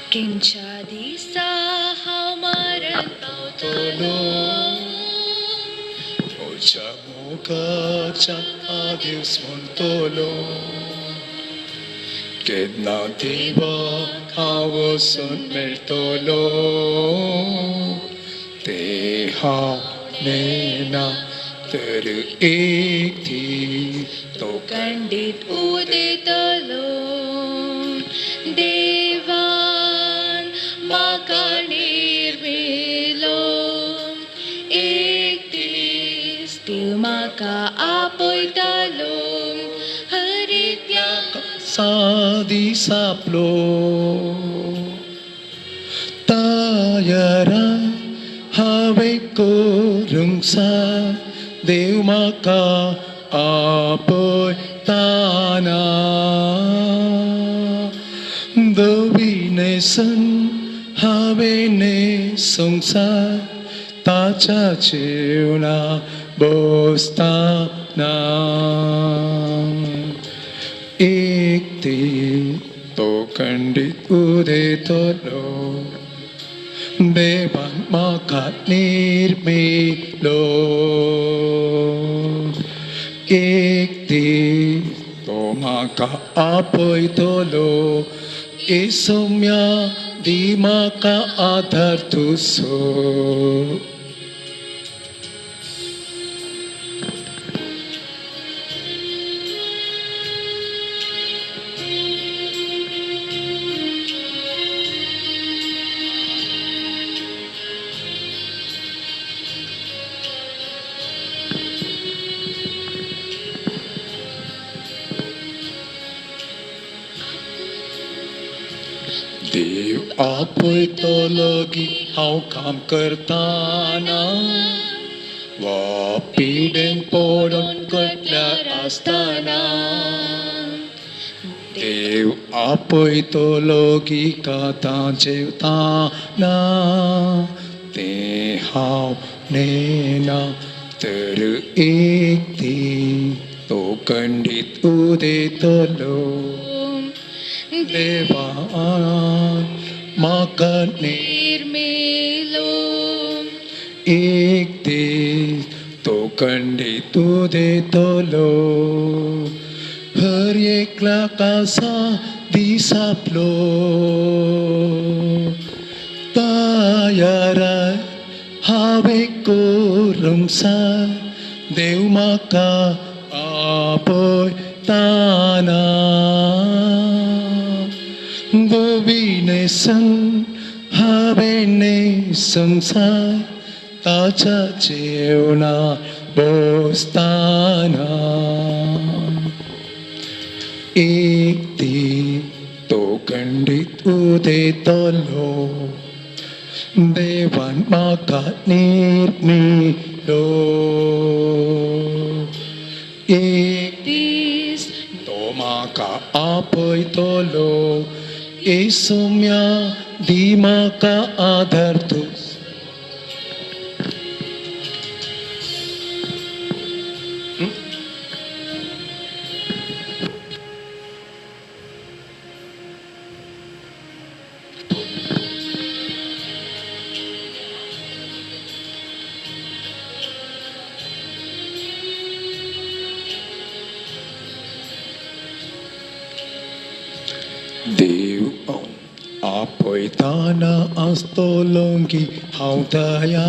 Kincha di sa hamaran pautulong Ocha muka chak adios montolong Kedna diva kawasan mertolong Teha nena terikti Kandit uditalong Devan makanirmilong Iktis til makaapoy talong Haritya Sadi saplo Tayara Havai korungsa Dev maka apoy tana Divination Havai ne sungsa Tacha chiuna bostana Ikti to kandit udetolo Devan makat nirmilo Ikti to maka apoy tolo Isumya di maka adhar tuso Dev apoy tologi hau kam kartana Wapiden podon katlar astana Dev apoy tologi kata jevtana Te hau nena terikti To kandit udetolo Devan makan nirmilong Ikti to kandit udetolo Haryekla kasa di saplo Tayara havai korungsa Dev maka apoy tana Divination Havai ne sungsa Tacha chiuna bostana Ikti to kandit udetolo Devan makat nirmilo Iktis to maka apoy tolo Isumya di maka adhar tuso Dev apoy tana astolongi hautaya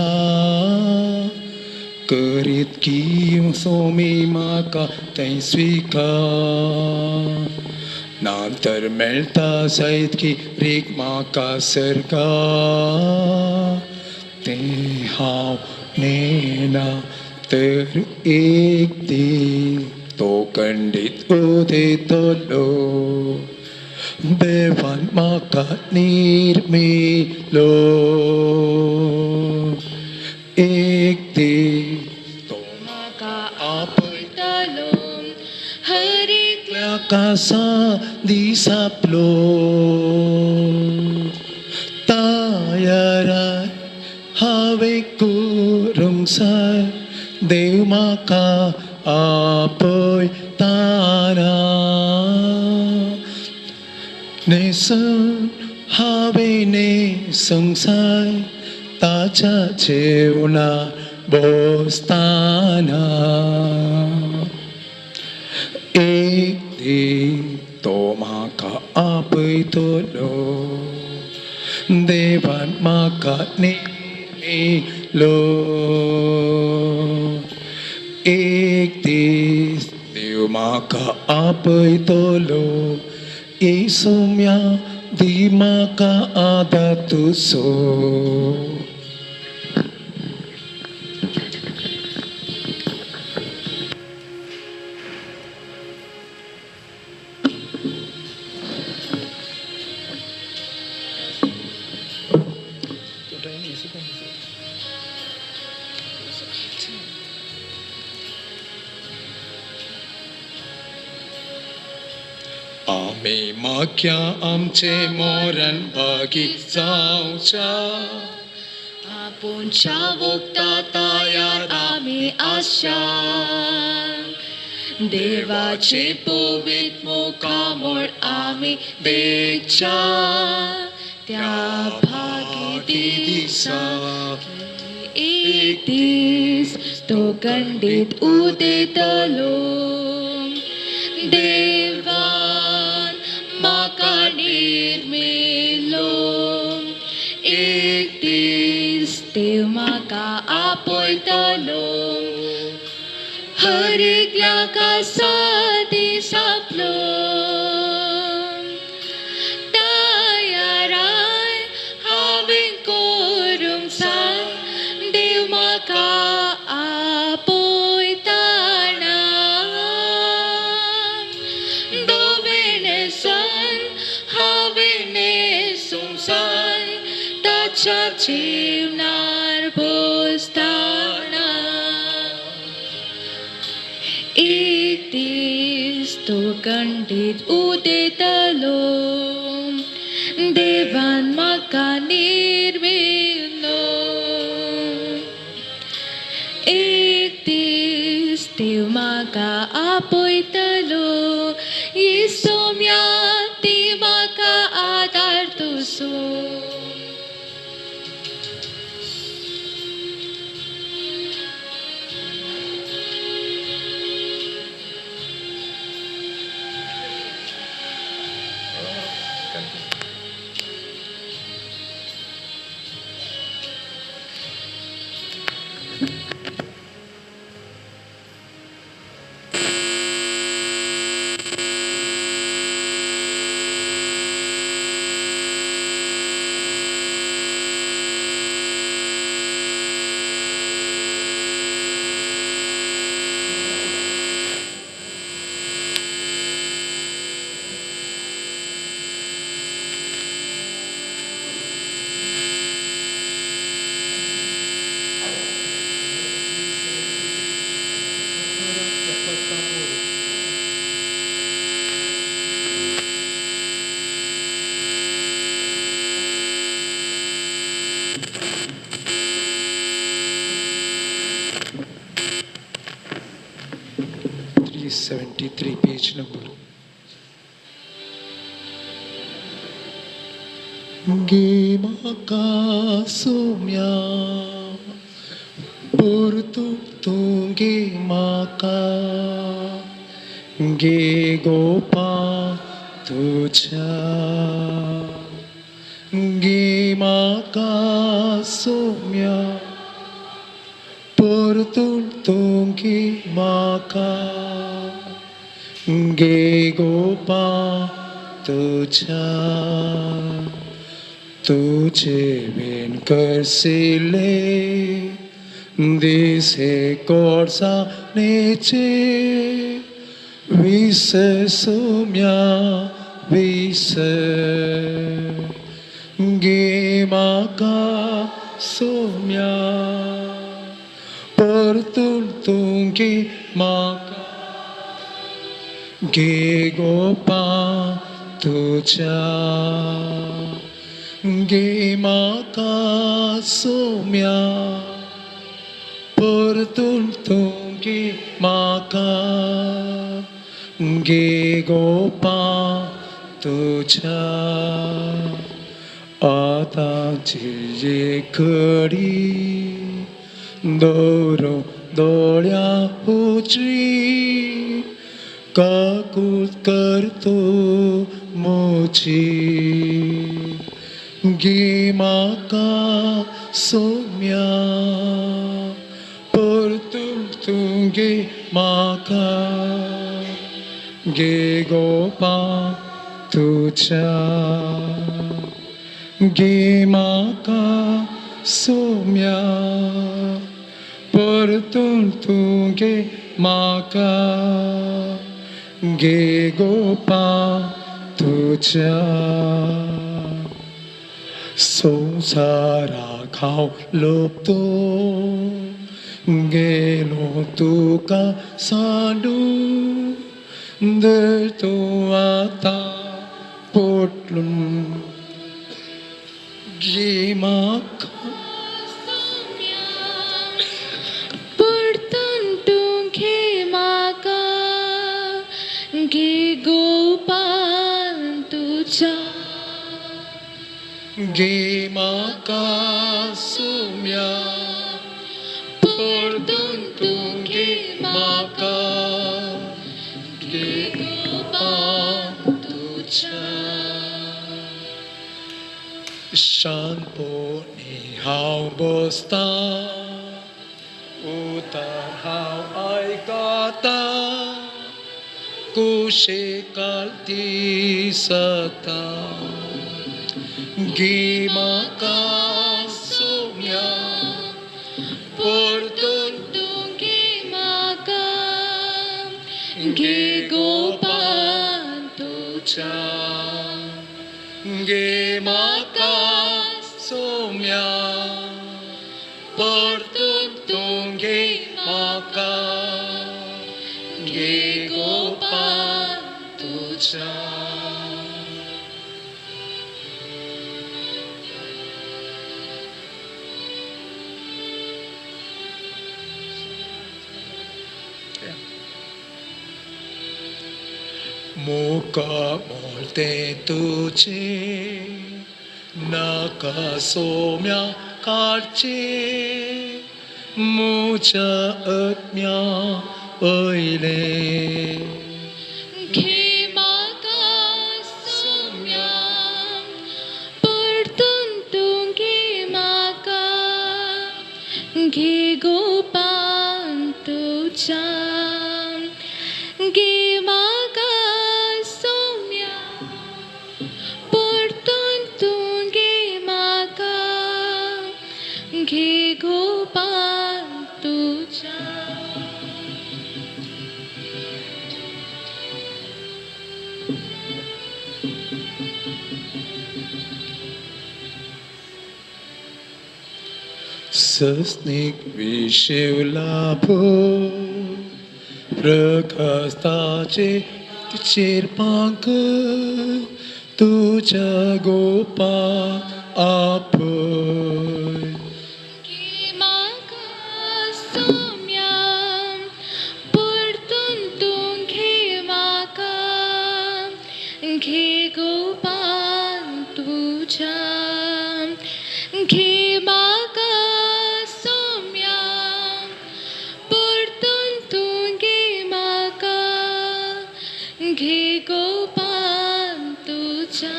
Kerit kim somi maka taisvika Nantar melta sait ki rik maka sarga Te hau nena terikti To kandit udetolo Devan makat nirmilo Ikti to maka apoy talong Haritya kasa di saplo Tayara havai korungsa Dev maka apoy tana Nesan हावेने संसार ताच्या जेवणा बसताना एक दी तो म्हाका आपयतलो देवान म्हाका नेमिलो एक दीस देव म्हाका आपयतलो येसुम्या दी म्हाका आदार तुजो आम्ही माग्या आमचे मोरण भागीत जावच्या आपुणच्या वोगता तयार आमी आशा देवाचे पवित्र मुखामोळ आमी देखच्या त्या भागी दिसा एक दीस तो गंडीत उदेतलो देवान म्हाका निर्मिलो एक दीस देव म्हाका आपयतलो हर एकल्याका दीस आपलो तयाराय हांवें करूंक जाय देव म्हाका जीवनार बसताना एक दीस तो गंडीत उदेतलो देवान म्हाका निर्मिलो एक दीस देव म्हाका आपयतलो येसुम्या ती म्हाका आदार तुजो page number. Ge maka sumya portu tunge maka ge gopa tucha ge maka sumya portu tunge maka गे गोपा तुझा तुझे बिन कर सिले दिसे कोर्सा नीचे विस सुम्या विस गे माका सुम्या पर तुंगी माका गे गोपा तुझा गे माका सोम्या परतून तुंगी माका गे गोपा तुझा आताची कडी दोरो दोळ्या उजरी काकूत करतो मोची गी म्हाका सोम्या परतून तुगे म्हाका गे गोपा तुझ्या गे म्हाका सोम्या परतून तुगे म्हाका गे गोपा तुझ्या संसाराक हांव लोपतो गेलो तुका सांडून दर तूं आतां पोटलून गे म्हाका परतून तुगे म्हाका गे गोपाल तुझ्या गे म्हाका सोम्या परतून तुगे म्हाका गे गोपा तुझ्या शांतपणी हांव बसता उतार हांव आयकता कुशेकाल दिसता गे म्हाका सोम्या परतून तुगे म्हाका गे गोपाल तुझ्या गे म्हाका सोम्या परतून तुगे म्हाका गे गोपाल तुझ्या मुका मोलते तुझे नाका सोम्या काढचे मुझ्या आत्म्या पयले गे म्हाका सोम्या परतून तुगे म्हाका गे गोपाल तुझ्या गे म्हाका सोम्या परतून तुगे म्हाका गे गोपाल तुझ्या सस्निक विशेवला प्रकाशाचे चिरपांक तुझ्या गोपा आपय गे म्हाका सोम्या परतून तुगे म्हाका गे गोपाल तुझ्या गे म्हाका सोम्या परतून तुगे म्हाका गे गोपाल तुझ्या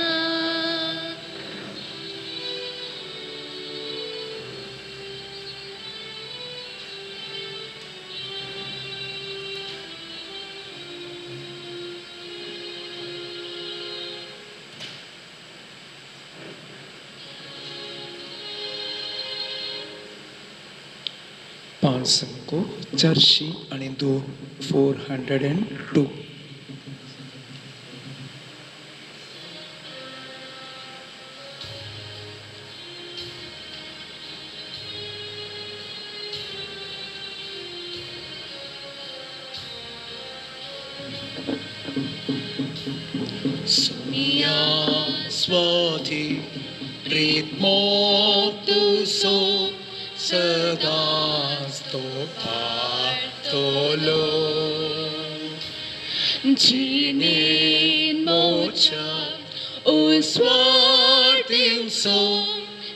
पांच संको 402 402 Sonia swati ritmo tu so सदास्तो पार्तोलो जीने mocha उस्वार्थ ating som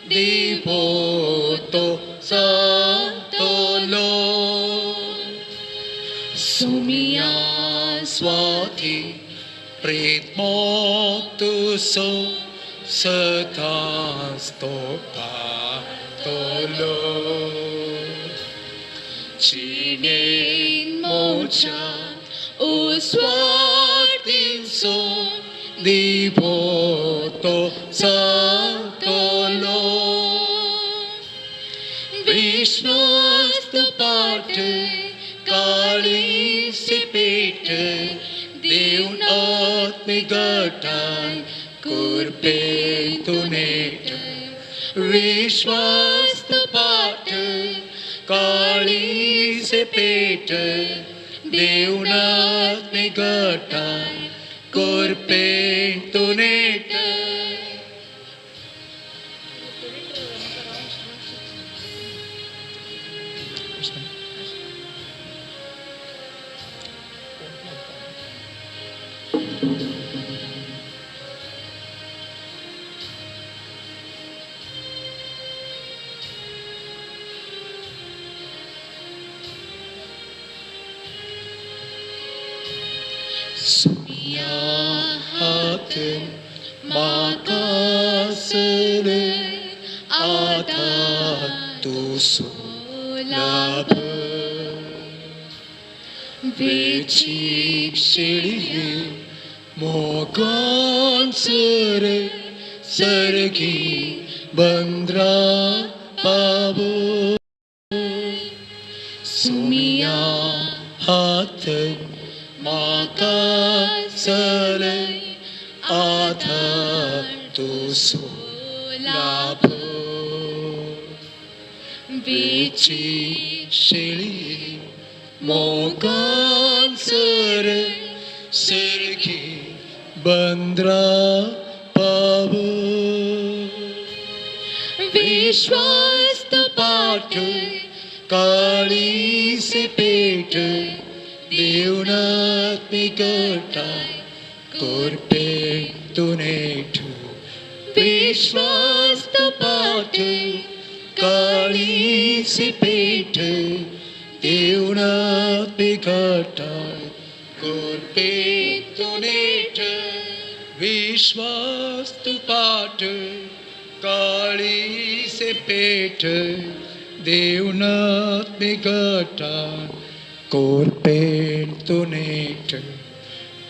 di boto Santo Lord. Sumia swati pritmo tu so setas tolong. Chinin mo cha uswating so di boto Santo Lord. Vishnustu patte kali sipete Divineword migatai kurpe tunete. Vishnustu patte kali sipete Divineword migatai kurpe tunete. Sumiyahatin makasele atatu sulabha vechik shiliye mogan sere sargi bandra pabo. Sumiyahatin makasele atatu sulabha vichi shili mogan sere sergi bandra pavo. Vishwastu patte kali se pete Divineword migatai kurpe tunete. Vishwastu patte kali se pete Divineword migatai kurpe tunete. Vishwastu patte kali se pete Divineword migatai kurpe tunete.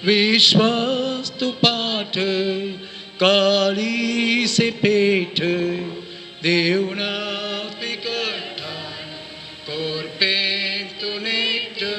Vishwastu patte kali se pete Divineword migatai kurpe tunete.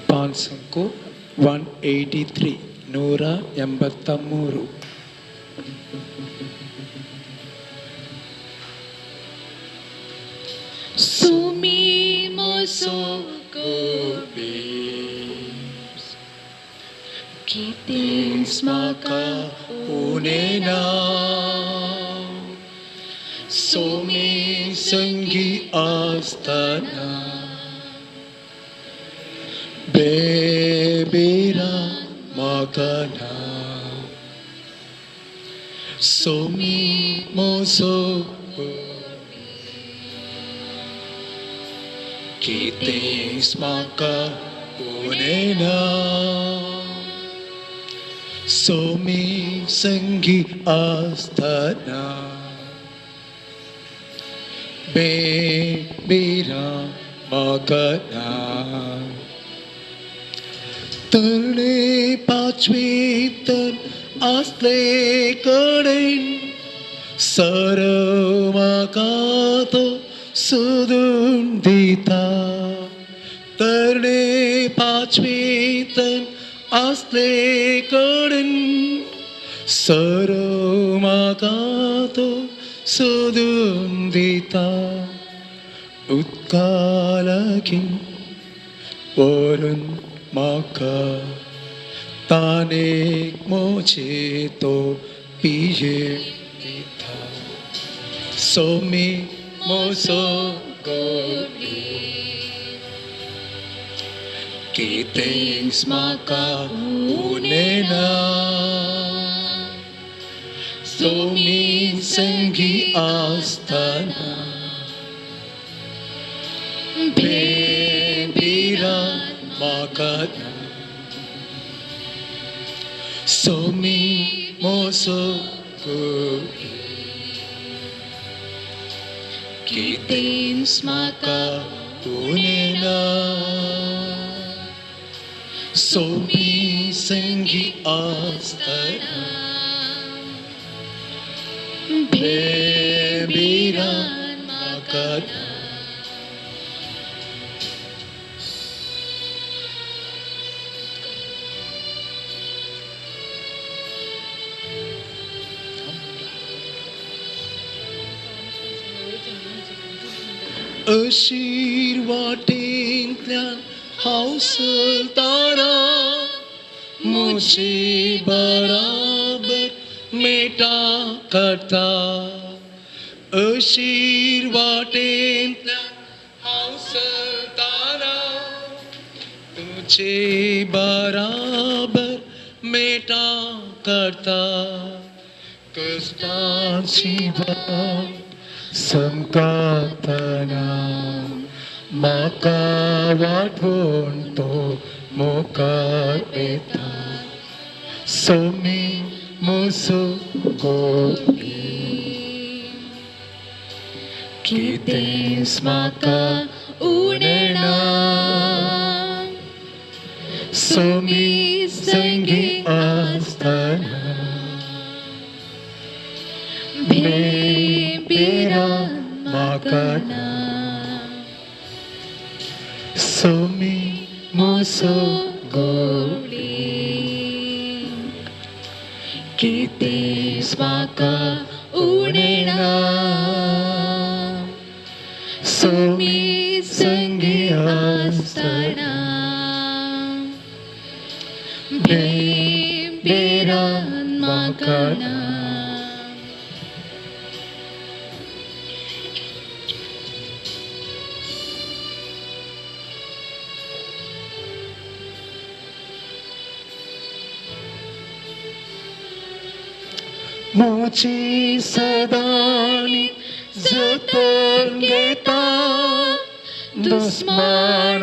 ಪಾನ್ಸಂಕು 183 183. Sumimo sokobis kitins maka unena Sumi sangi astana Bebera magana Sumi mosoko Kitings maka unena सोमी संगी असताना बेबिरा मगना तरणे पाचवीत असले कडेन सरव म्हाका तो सोदून दिता तरणे पाचवीत असले कडेन सरव म्हाका तो सोदून दिता उदका लागीं व्हरून म्हाका तानेक मोचे तो पिये दिता सोमी मोसो गोडी कितें म्हाका उनेना सोमी संगी असताना बेबिरान म्हाका सोमी मोसो गोडी कितें म्हाका उनेना सोमी संगी असताना बेबिरान म्हाका आशीर्वादेंतल्यान हांव चलताना म्हजी बराबर मेटा करता आशीर्वादेंतल्यान हांव चलताना तुजे बराबर मेटा करता कश्टांची बाब संकटाना म्हाका वाटून तो मुखार येता सोमी मोसो गोडी कितें म्हाका उनेना सोमी संगी असताना बेबिरान म्हाका सोमी मोसो गोडी कितें म्हाका उनेना सोमी संगी असताना बेबिरान म्हाका मोची सदानी जतन घेता दुस्मानांतल्यान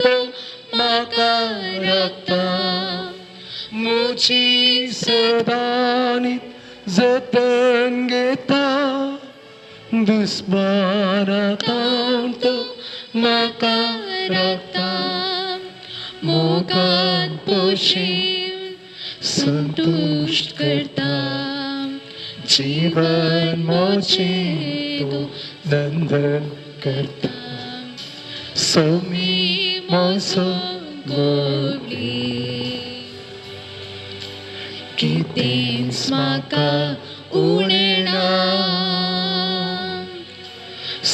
तो म्हाका राखता मोची सदानी जतन घेता दुस्मानांतल्यान तो म्हाका राखता मोगान पोशीन संतुष्ट करता जीवन मोचे तो नंदन करता सोमी मोसो गोडी कितें म्हाका उनेना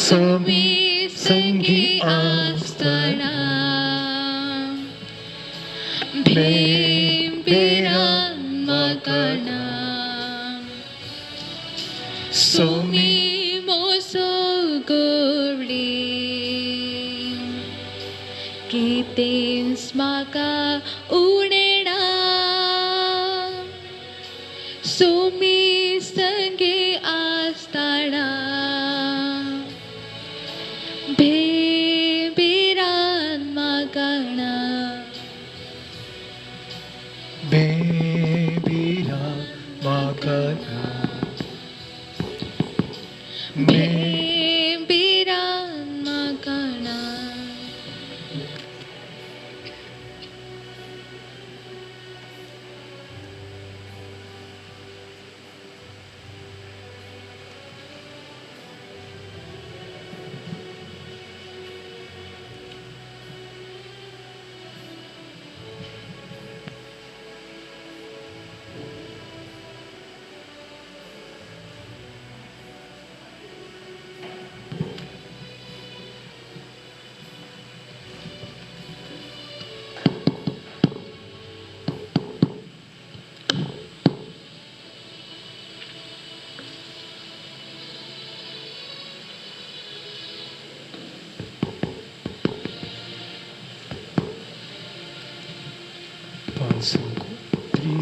सोमी संगी असताना बेबिरान म्हाका सोमी मोसो गोडी कितें म्हाका उनेना सोमी संगी असताना बेबिरान म्हाका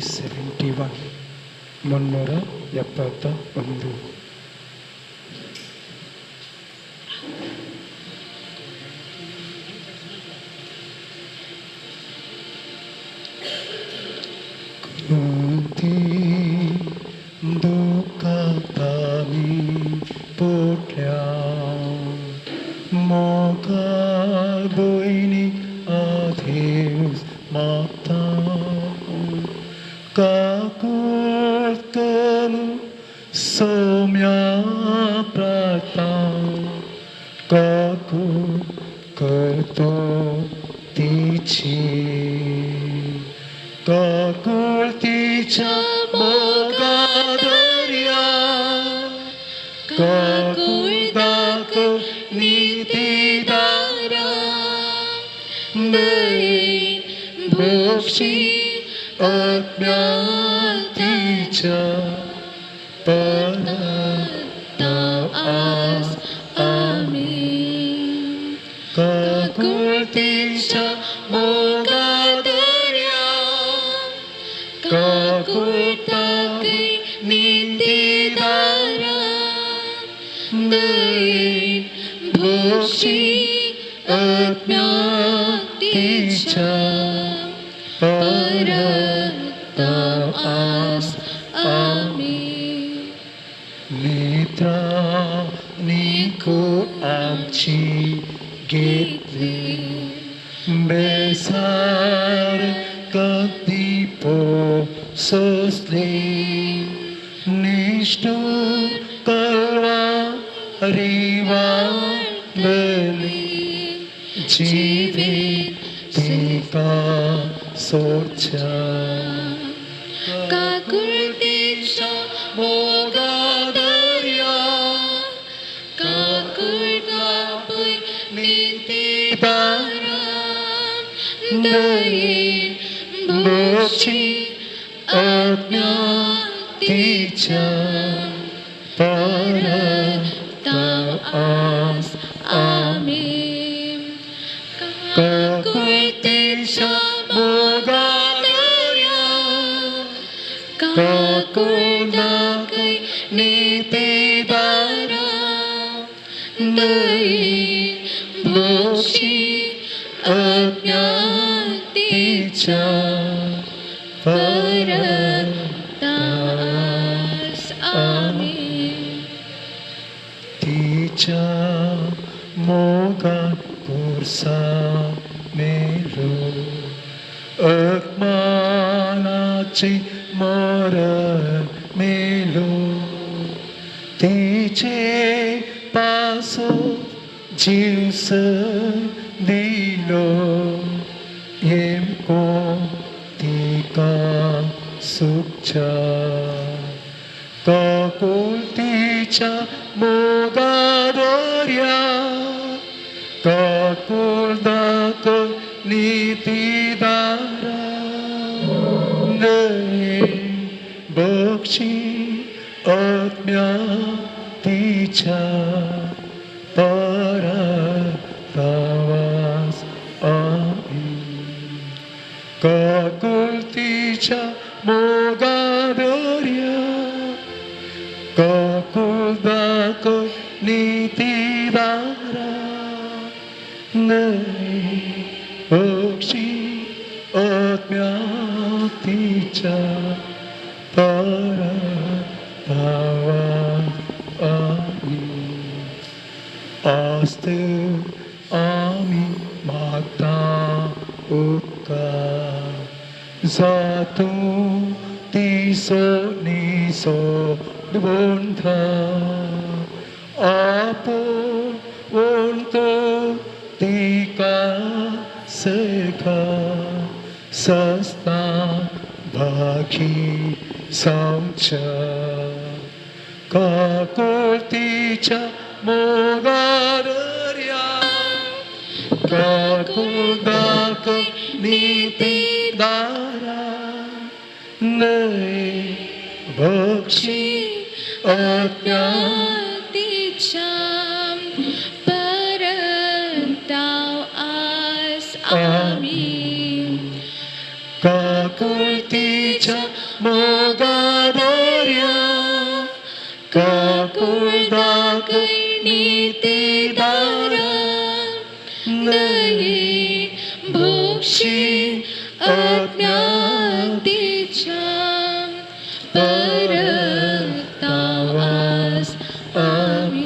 371 371. कोणती दुःखातानी पोटल्या मोगा दोईनी आधीस माता काकुळकनु सौम्या प्राता काकू करतो तिची काकुळतीच्या मोगादर्या काकुळ दाखव नीतीदारा दैन भोक्षी अज्ञातीच्या परता आस आमीन काकुळतीच्या मोगादर्या काकुळताकै नीतीदारा दैन भोक्षी अज्ञातीच्या परता आस आमीन नेत्रांनी कूट आमची घेतली बेसार कधी पोसली निष्ठुर कळवारी वाढली जीवित तिका सोच्या काकुळतीच्या मोगादर्या काकुळतापै नीतीदारा दैन भोक्षी अज्ञातीच्या परता आस आमीन काकुळतीच्या मोगादर्या काकुळताकै नीतीदारा दैन भोक्षी अज्ञातीच्या परता आस आमीन तिच्या मोगान पुरसा मेलो अपमानाचे मरण मेलो तिचे पासो जीवस दिलो हेमको तिका सुखच्या काकुळतीच्या मोगादर्या काकुळ दाखव नीतीदारा दैन भोक्षी अज्ञातीच्या परता आस आमीन काकुळतीच्या मोगादर्या काकुळ दाखव नीतीदारा दैन भोक्षी अज्ञातीच्या परता आमीन आस्त आम्ही मागता उपकार जातो तिसो निसो बोंधा आपूण ओणतो तिका सखा सस्ता भागी सामच्या काकुळतीच्या मोगादर्या काकुळ दाखव नीतीदारा दैन भोक्षी अज्ञातीच्या परता आस आमीन काकुळतीच्या नीतिदारा नये भोक्षे अज्ञातीच्या परतावास आमीन.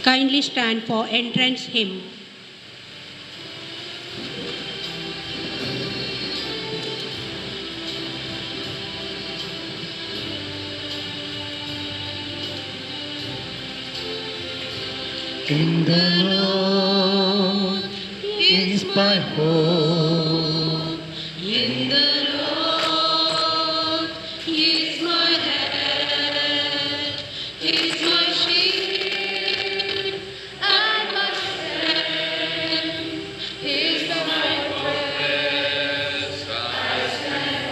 Kindly stand for entrance hymn. In the Lord is my hope. In the Lord is my head, is my shield and my strength, is my fortress. I stand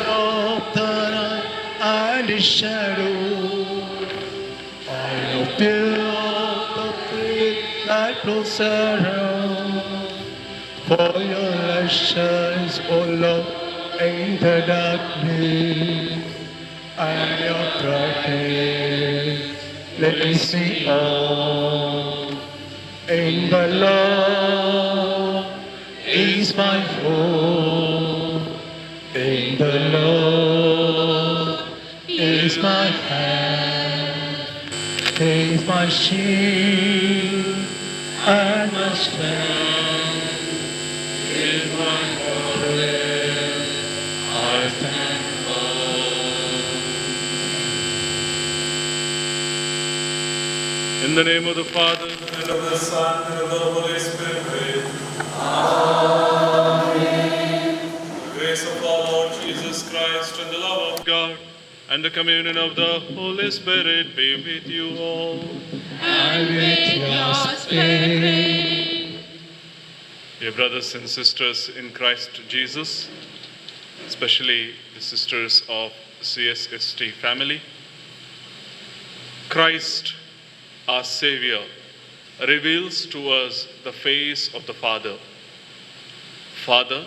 Of the night and its shadow, I know fear of the threat that close around. For your light shines, O Lord, in the darkness, and your brightness leads me on. In the Lord is my hope. In the Lord is my hand. He is my shield and my strength. He is my fortress. I stand firm. In the name of the Father, and of the Son, and of the Holy Spirit. The grace of our Lord Jesus Christ and the love of God and the communion of the Holy Spirit be with you all. And with your spirit. Dear brothers and sisters in Christ Jesus, especially the sisters of CSST family, Christ, our Savior, reveals to us the face of the Father. Father,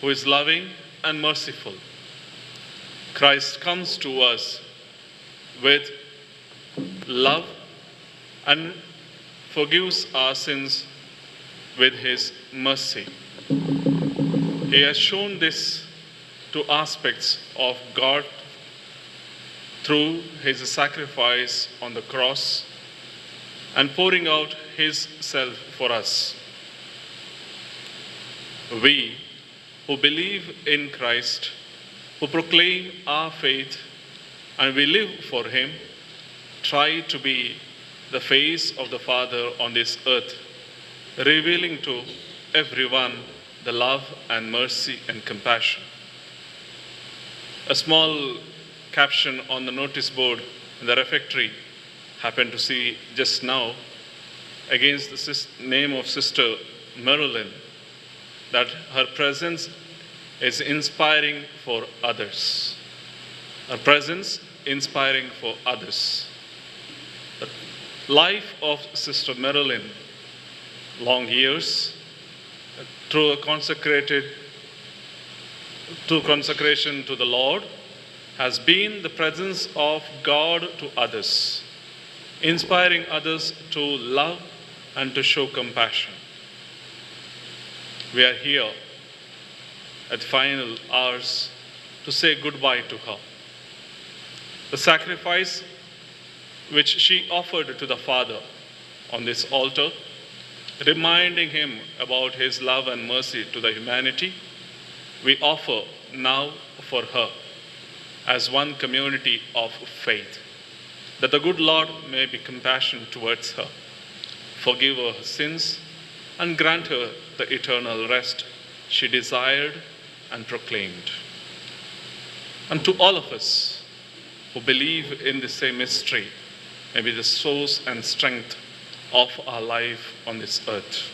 who is loving and merciful. Christ comes to us with love and forgives our sins with his mercy. He has shown this to aspects of God through his sacrifice on the cross and pouring out his self for us. We who believe in Christ, who proclaim our faith, and we live for him, try to be the face of the Father on this earth, revealing to everyone the love and mercy and compassion. A small caption on the notice board in the refectory happened to see just now against the name of Sister Marilyn, that her presence is inspiring for others. Her presence inspiring for others. The life of Sister Marilyn, long years, through consecration to the Lord, has been the presence of God to others, inspiring others to love and to show compassion. We are here at final hours to say goodbye to her. The sacrifice which she offered to the Father on this altar, reminding him about his love and mercy to the humanity, we offer now for her as one community of faith, that the good Lord may be compassionate towards her, forgive her sins, and grant her the eternal rest she desired and proclaimed. And to all of us who believe in the same mystery, may be the source and strength of our life on this earth.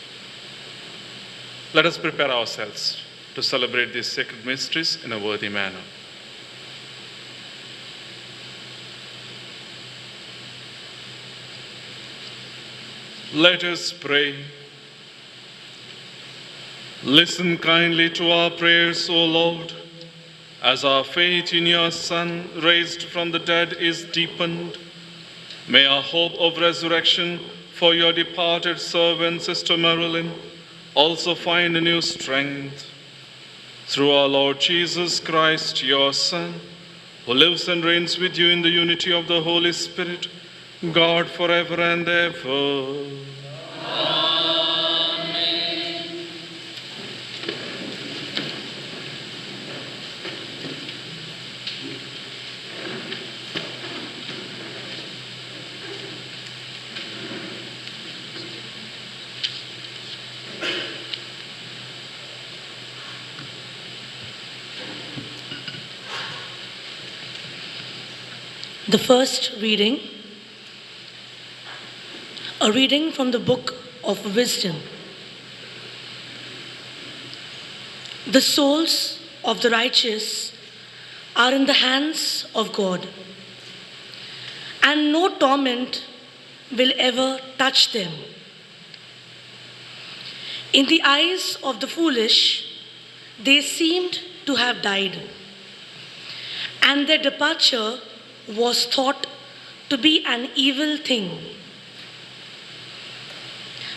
Let us prepare ourselves to celebrate these sacred mysteries in a worthy manner. Let us pray. Listen kindly to our prayers, O Lord, as our faith in your Son, raised from the dead, is deepened. May our hope of resurrection for your departed servant, Sister Marilyn, also find a new strength. Through our Lord Jesus Christ, your Son, who lives and reigns with you in the unity of the Holy Spirit, God forever and ever. The first reading, a reading from the book of wisdom. The souls of the righteous are in the hands of God, and no torment will ever touch them. In the eyes of the foolish, they seemed to have died, and their departure was thought to be an evil thing,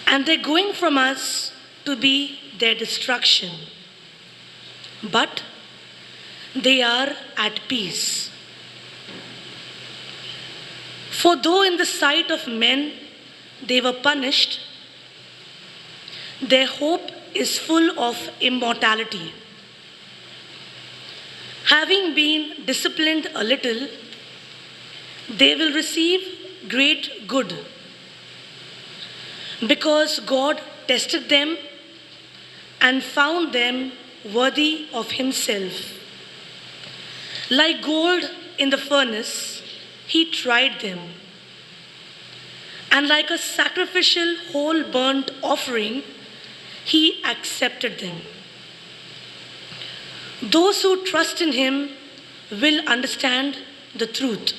and their going from us to be their destruction. But they are at peace. For though in the sight of men they were punished, their hope is full of immortality. Having been disciplined a little, they will receive great good, because God tested them and found them worthy of himself. Like gold in the furnace, he tried them. And like a sacrificial whole burnt offering, he accepted them. Those who trust in him will understand the truth.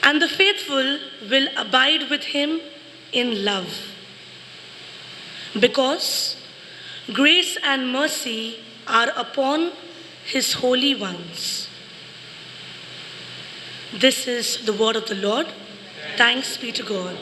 And the faithful will abide with him in love. Because grace and mercy are upon his holy ones. This is the word of the Lord. Thanks be to God.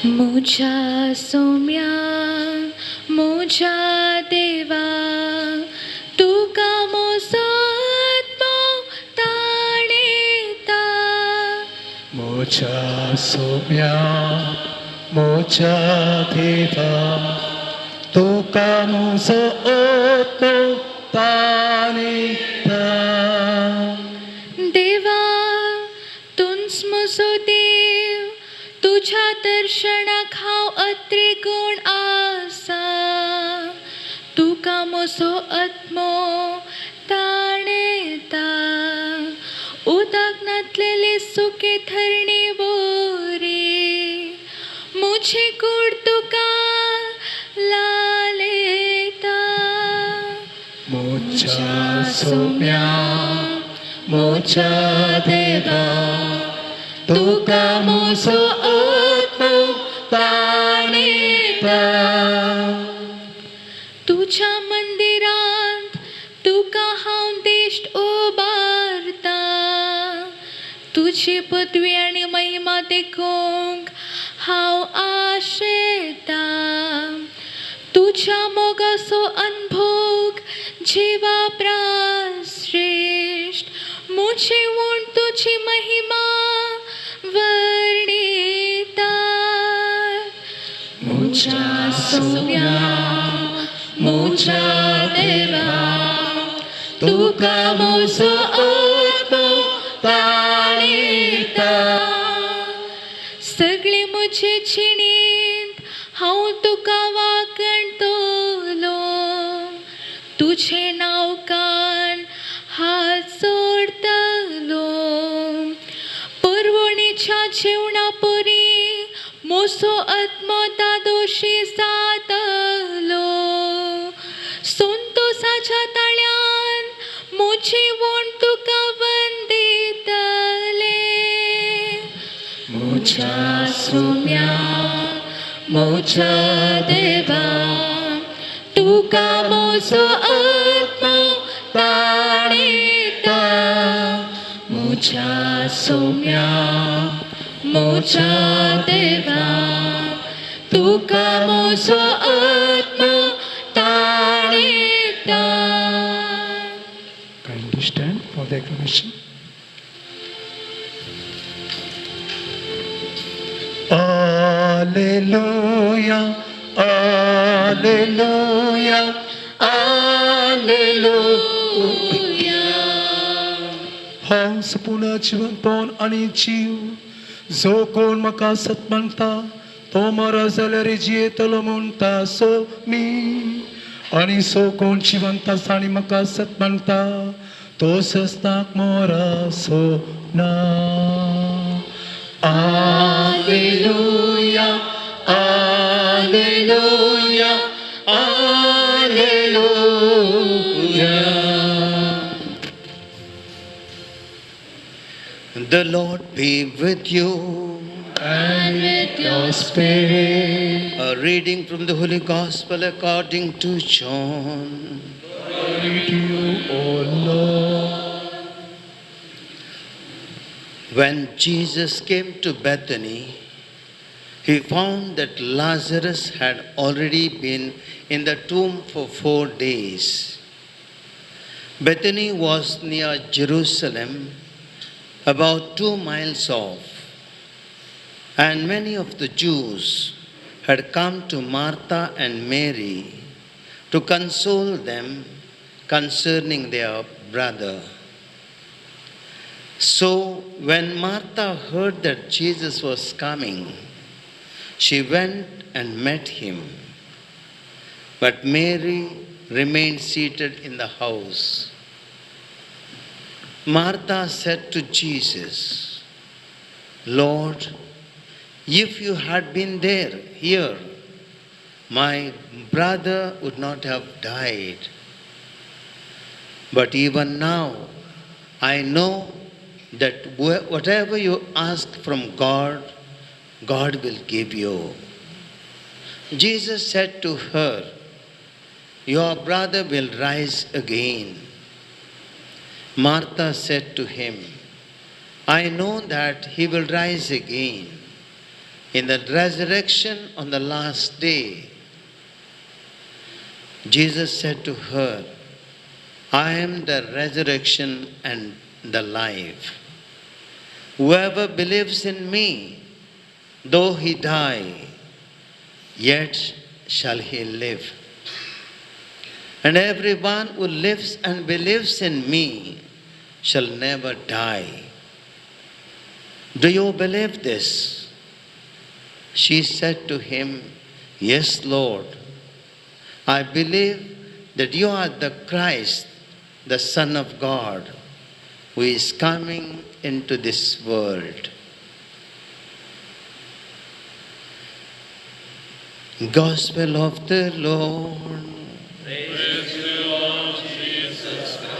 मुझा सौम्या मुझा देवा तुका मोसत्मो ताणेता mocha Saumya mocha देवा तुका moso ओतो तानिता देवा तुंस मुसो देव तुझ्या दर्शना खाव अत्रिगुण आसा तुका मोसो आत्मो ताणेता उदक नातलेले सुके थरणी बोरी मुझे कूड तुका लालेता मोचा सौम्या मोचा देवा तुका मोसो ओतो ताणेता तुझ्या मंदिरांत तुका हांव दिश्ट उबारता तुझी पदवी आनी महिमा देखूंक हांव आशेता तुझ्या मोगाचो अनुभोग जिवा प्राश्रेष्ठ मुझे वण तुझी महिमा वर्णिता मोचा सौम्या मोचा देवा तुका मोसो ओतो ताणेता सगळे मुझे चिणीत हांव तुका वाकणतलो तुझे नांव कान हात सोडतलो परवणीच्या जेवणा परी मोसो आत्मो दोशी जातलो संतोषाच्या ताळ्यान मुझे वण तुका वंदितले मोचा सौम्या मोचा देवा तुका मोसो ओतो ताणेता मोचा सौम्या मोचा देवा तुका मोसो ओतो ताणेता. Kindly stand for the acclamation. Alleluia, Alleluia, Alleluia. हांव संपूर्ण जिवंतपण आनी जीव जो कोण म्हाका सत म्हणटा तो मरो जाल्यार जियेतलो म्हणटा सो मी आनी सो कोण जिवंत आसा आनी म्हाका सत म्हणटा तो सस्ताक मोरा सो ना. Alleluia, Alleluia, Alleluia. The Lord be with you. And with your spirit. A reading from the Holy Gospel according to John. Glory to you, O Lord. When Jesus came to Bethany, he found that Lazarus had already been in the tomb for 4 days. Bethany was near Jerusalem, about 2 miles off, and many of the Jews had come to Martha and Mary to console them concerning their brother. So when Martha heard that Jesus was coming, she went and met him. But Mary remained seated in the house. Martha said to Jesus, Lord, if you had been here, my brother would not have died. But even now, I know that whatever you ask from God, God will give you. Jesus said to her, your brother will rise again. Martha said to him, I know that he will rise again in the resurrection on the last day. Jesus said to her, I am the resurrection and the life. Whoever believes in me, though he die, yet shall he live. And everyone who lives and believes in me shall never die. Do you believe this? She said to him, Yes, Lord. I believe that you are the Christ, the Son of God, who is coming into this world. Gospel of the Lord. Praise to Lord Jesus Christ.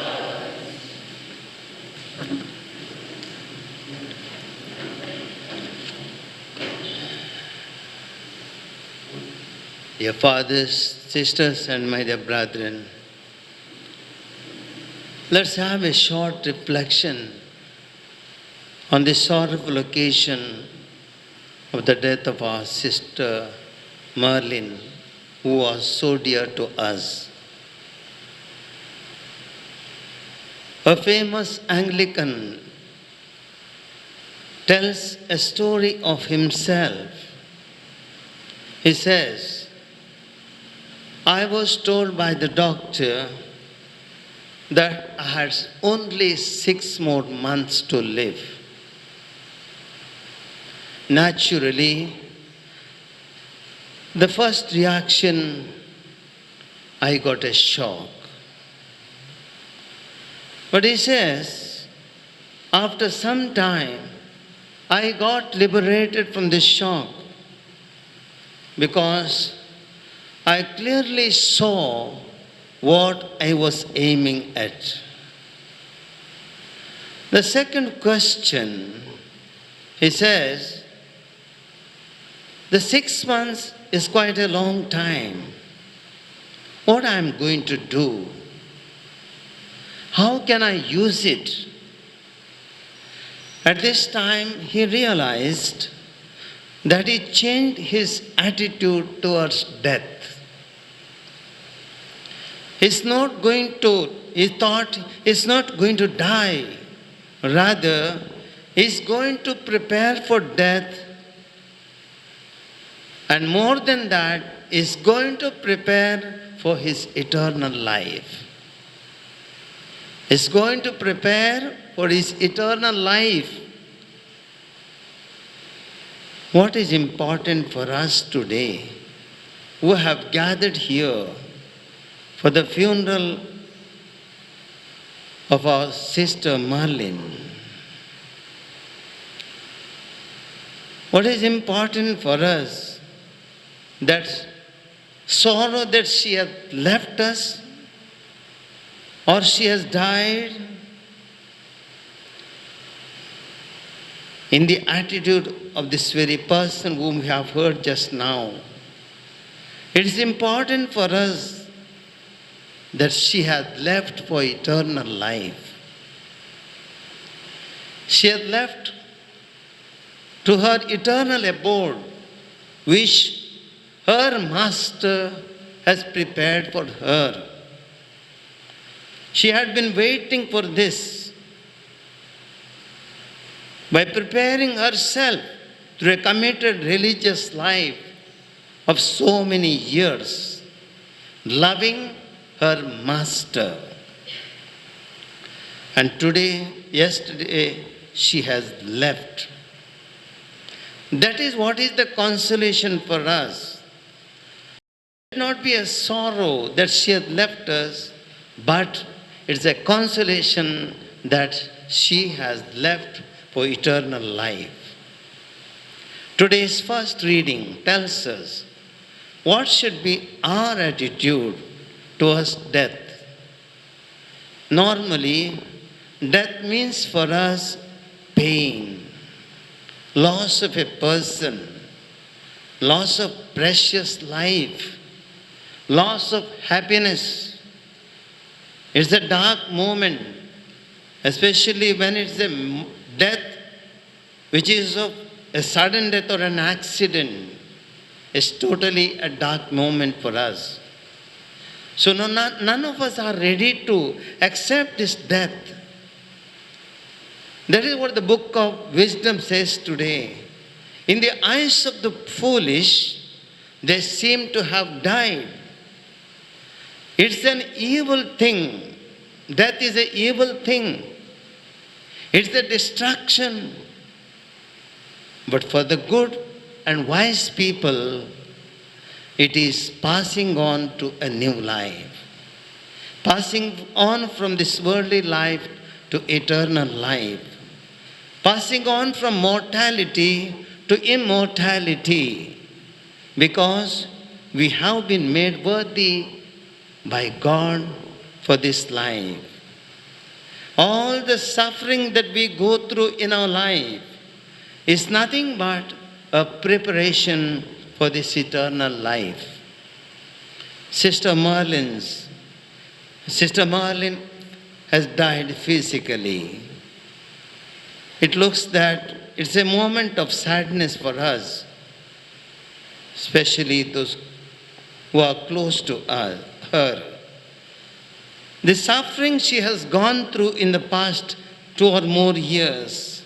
Dear fathers, sisters, and my dear brethren, let's have a short reflection on the sorrowful occasion of the death of our sister Marilyn, who was so dear to us. A famous Anglican tells a story of himself. He says, I was told by the doctor that I had only 6 more months to live. Naturally, the first reaction, I got a shock. But he says, after some time, I got liberated from this shock because I clearly saw what I was aiming at. The second question, he says, the 6 months is quite a long time. What I am going to do? How can I use it? At this time, he realized that he changed his attitude towards death. He thought he's not going to die. Rather, he's going to prepare for death. And more than that, he's going to prepare for his eternal life. He's going to prepare for his eternal life. What is important for us today, who have gathered here for the funeral of our sister Marilyn? What is important for us? That sorrow that she has left us, or she has died, in the attitude of this very person whom we have heard just now. It is important for us that she has left for eternal life. She has left to her eternal abode, which her master has prepared for her. She had been waiting for this. By preparing herself through a committed religious life of so many years, loving her master. And yesterday, she has left. That is what is the consolation for us. It will not be a sorrow that she has left us, but it's a consolation that she has left for eternal life. Today's first reading tells us what should be our attitude towards death. Normally, death means for us pain, loss of a person, loss of precious life, loss of happiness. It's a dark moment, especially when it's a death which is of a sudden death or an accident. It's totally a dark moment for us. So none of us are ready to accept this death. That is what the book of wisdom says today. In the eyes of the foolish, they seem to have died. It's an evil thing. Death is an evil thing. It's the destruction. But for the good and wise people, it is passing on to a new life. Passing on from this worldly life to eternal life. Passing on from mortality to immortality. Because we have been made worthy by God for this life. All the suffering that we go through in our life is nothing but a preparation for this eternal life. Sister Marilyn has died physically. It looks that it's a moment of sadness for us, especially those who are close to her. The suffering she has gone through in the past 2 or more years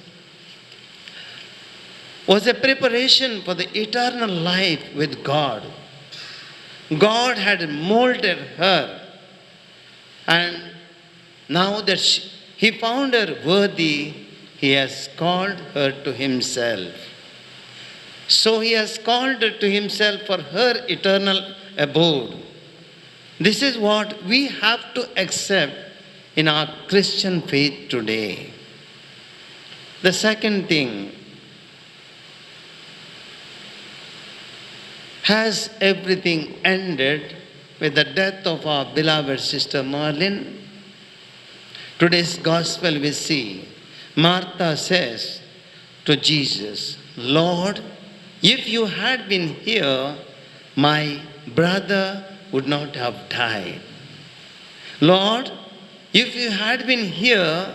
was a preparation for the eternal life with God. God had molded her, and now that He found her worthy, He has called her to Himself. So He has called her to Himself for her eternal abode. This is what we have to accept in our Christian faith today. The second thing, has everything ended with the death of our beloved Sister Marilyn? Today's gospel we see, Martha says to Jesus, Lord, if you had been here, my brother would not have died. Lord, if you had been here,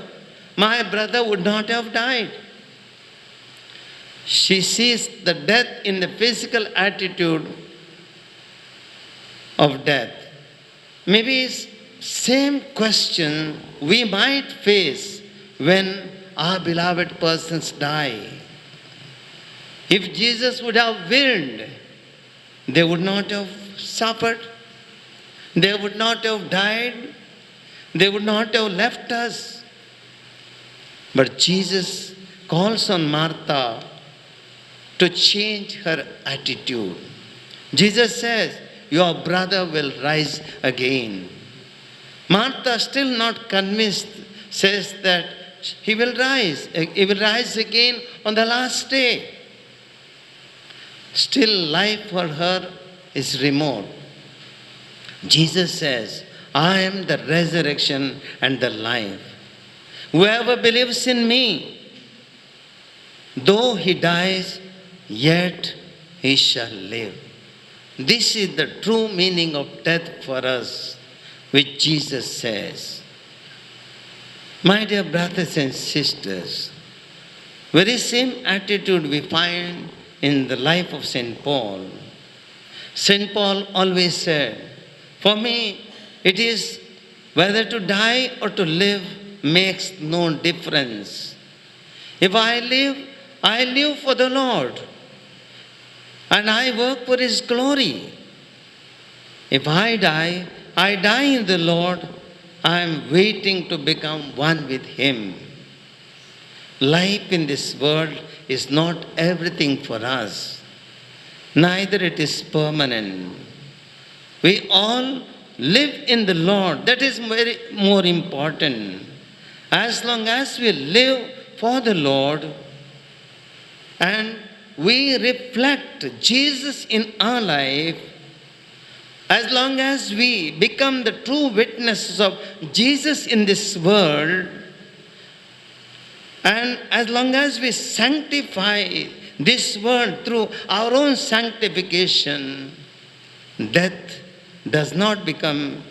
my brother would not have died. She sees the death in the physical attitude of death. Maybe same question we might face when our beloved persons die. If Jesus would have willed, they would not have suffered. They would not have died. They would not have left us. But Jesus calls on Martha to change her attitude. Jesus says, your brother will rise again. Martha, still not convinced, says that he will rise. He will rise again on the last day. Still, life for her is remote. Jesus says, I am the resurrection and the life. Whoever believes in me, though he dies, yet he shall live. This is the true meaning of death for us, which Jesus says. My dear brothers and sisters, very same attitude we find in the life of St. Paul. St. Paul always said, for me, it is whether to die or to live makes no difference. If I live for the Lord, and I work for His glory. If I die in the Lord. I am waiting to become one with Him. Life in this world is not everything for us. Neither it is permanent. We all live in the Lord. That is very more important. As long as we live for the Lord and we reflect Jesus in our life, as long as we become the true witnesses of Jesus in this world, and as long as we sanctify this world through our own sanctification, death does not become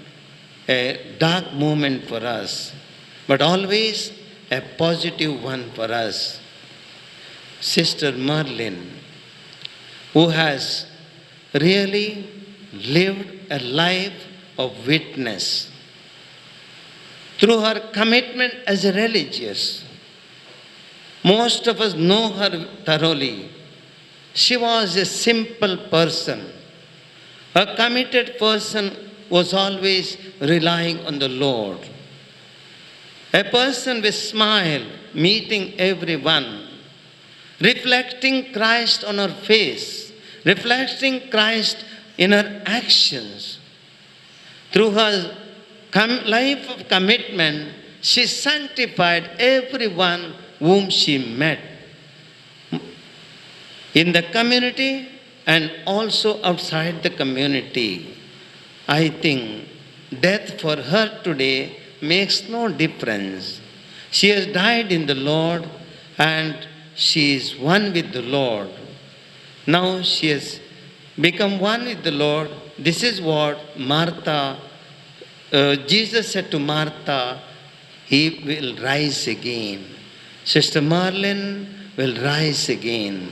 a dark moment for us, but always a positive one for us. Sister Marilyn, who has really lived a life of witness through her commitment as a religious. Most of us know her thoroughly. She was a simple person. A committed person was always relying on the Lord. A person with smile, meeting everyone, reflecting Christ on her face, reflecting Christ in her actions. Through her life of commitment, she sanctified everyone whom she met in the community and also outside the community. I think death for her today makes no difference. She has died in the Lord and she is one with the Lord. Now she has become one with the Lord. This is what Jesus said to Martha, He will rise again. Sister Marilyn will rise again.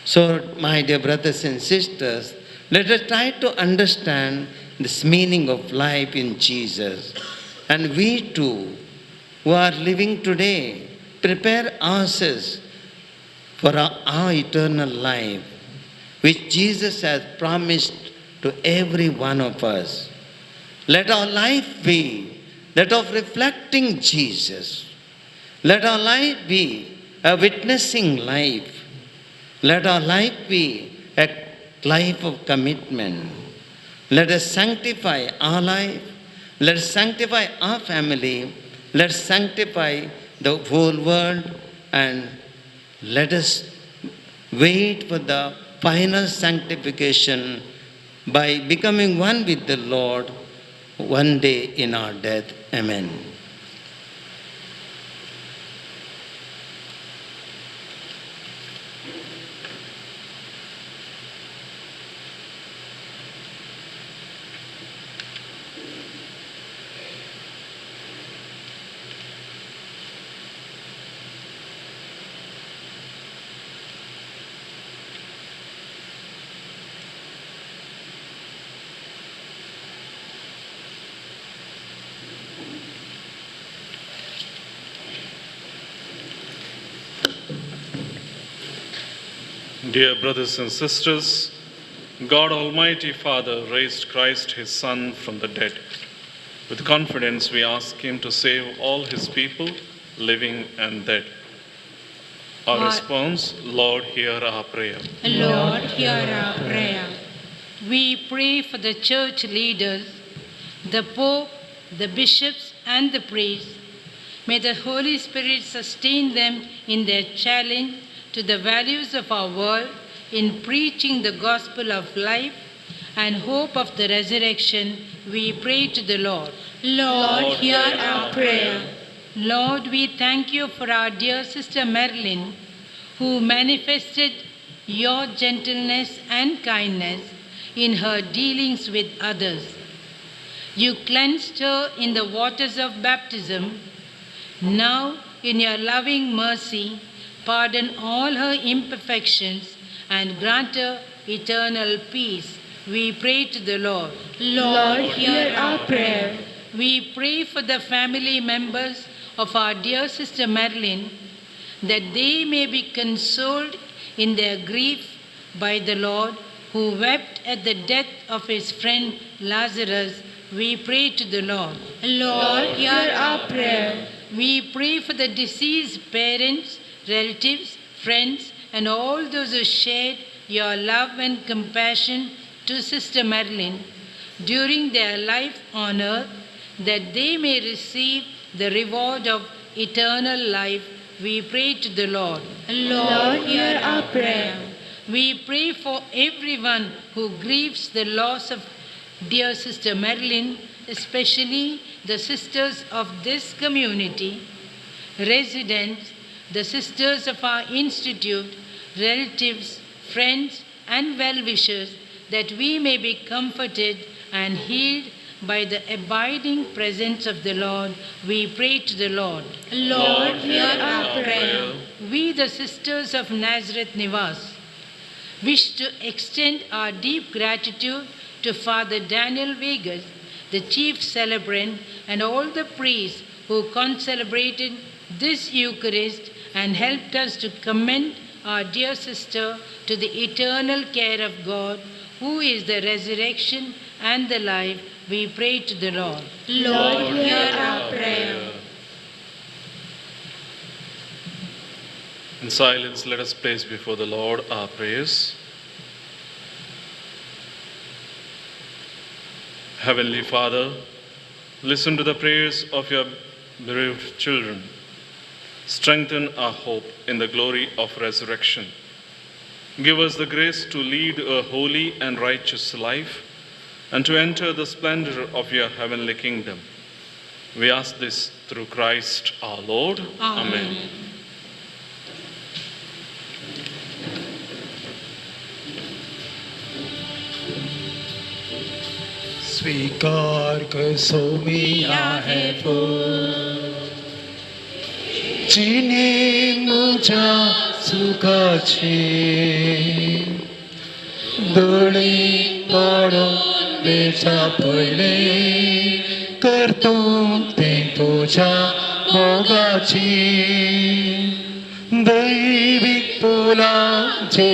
So, my dear brothers and sisters, let us try to understand this meaning of life in Jesus. And we too, who are living today, prepare ourselves for our eternal life, which Jesus has promised to every one of us. Let our life be that of reflecting Jesus. Let our life be a witnessing life. Let our life be a life of commitment. Let us sanctify our life. Let us sanctify our family. Let us sanctify the whole world. And let us wait for the final sanctification by becoming one with the Lord one day in our death. Amen. Dear brothers and sisters, God Almighty Father raised Christ, His Son, from the dead. With confidence, we ask Him to save all His people, living and dead. Our response, Lord, hear our prayer. Lord, hear our prayer. We pray for the church leaders, the Pope, the bishops, and the priests. May the Holy Spirit sustain them in their challenge to the values of our world in preaching the gospel of life and hope of the resurrection. We pray to the Lord. Lord, hear our prayer. Lord, we thank you for our dear sister Marilyn, who manifested your gentleness and kindness in her dealings with others. You cleansed her in the waters of baptism. Now, in your loving mercy, pardon all her imperfections and grant her eternal peace. We pray to the Lord. Lord, hear our prayer. We pray for the family members of our dear sister Marilyn, that they may be consoled in their grief by the Lord, who wept at the death of his friend Lazarus, we pray to the Lord. Lord, hear our prayer. We pray for the deceased parents, relatives, friends, and all those who shared your love and compassion to Sister Marilyn during their life on earth, that they may receive the reward of eternal life. We pray to the Lord. Lord, hear our prayer. We pray for everyone who grieves the loss of dear Sister Marilyn, especially the sisters of this community, residents, the sisters of our institute, relatives, friends, and well-wishers, that we may be comforted and healed by the abiding presence of the Lord. We pray to the Lord. Lord, hear our prayer. We, the sisters of Nazareth, Nivas, wish to extend our deep gratitude to Father Daniel Vegas, the chief celebrant, and all the priests who concelebrated this Eucharist and helped us to commend our dear sister to the eternal care of God, who is the resurrection and the life. We pray to the Lord. Lord, hear our prayer. In silence, let us place before the Lord our prayers. Heavenly Father, listen to the prayers of your bereaved children. Strengthen our hope in the glory of resurrection. Give us the grace to lead a holy and righteous life and to enter the splendor of your heavenly kingdom. We ask this through Christ our Lord. Amen. स्वीकार कर सो मिया है वो जिने मुझा सुखा छे दोड़ी पड़ो बेचा पड़े कर तुम ते तुझा होगा छे दैविक पोला जे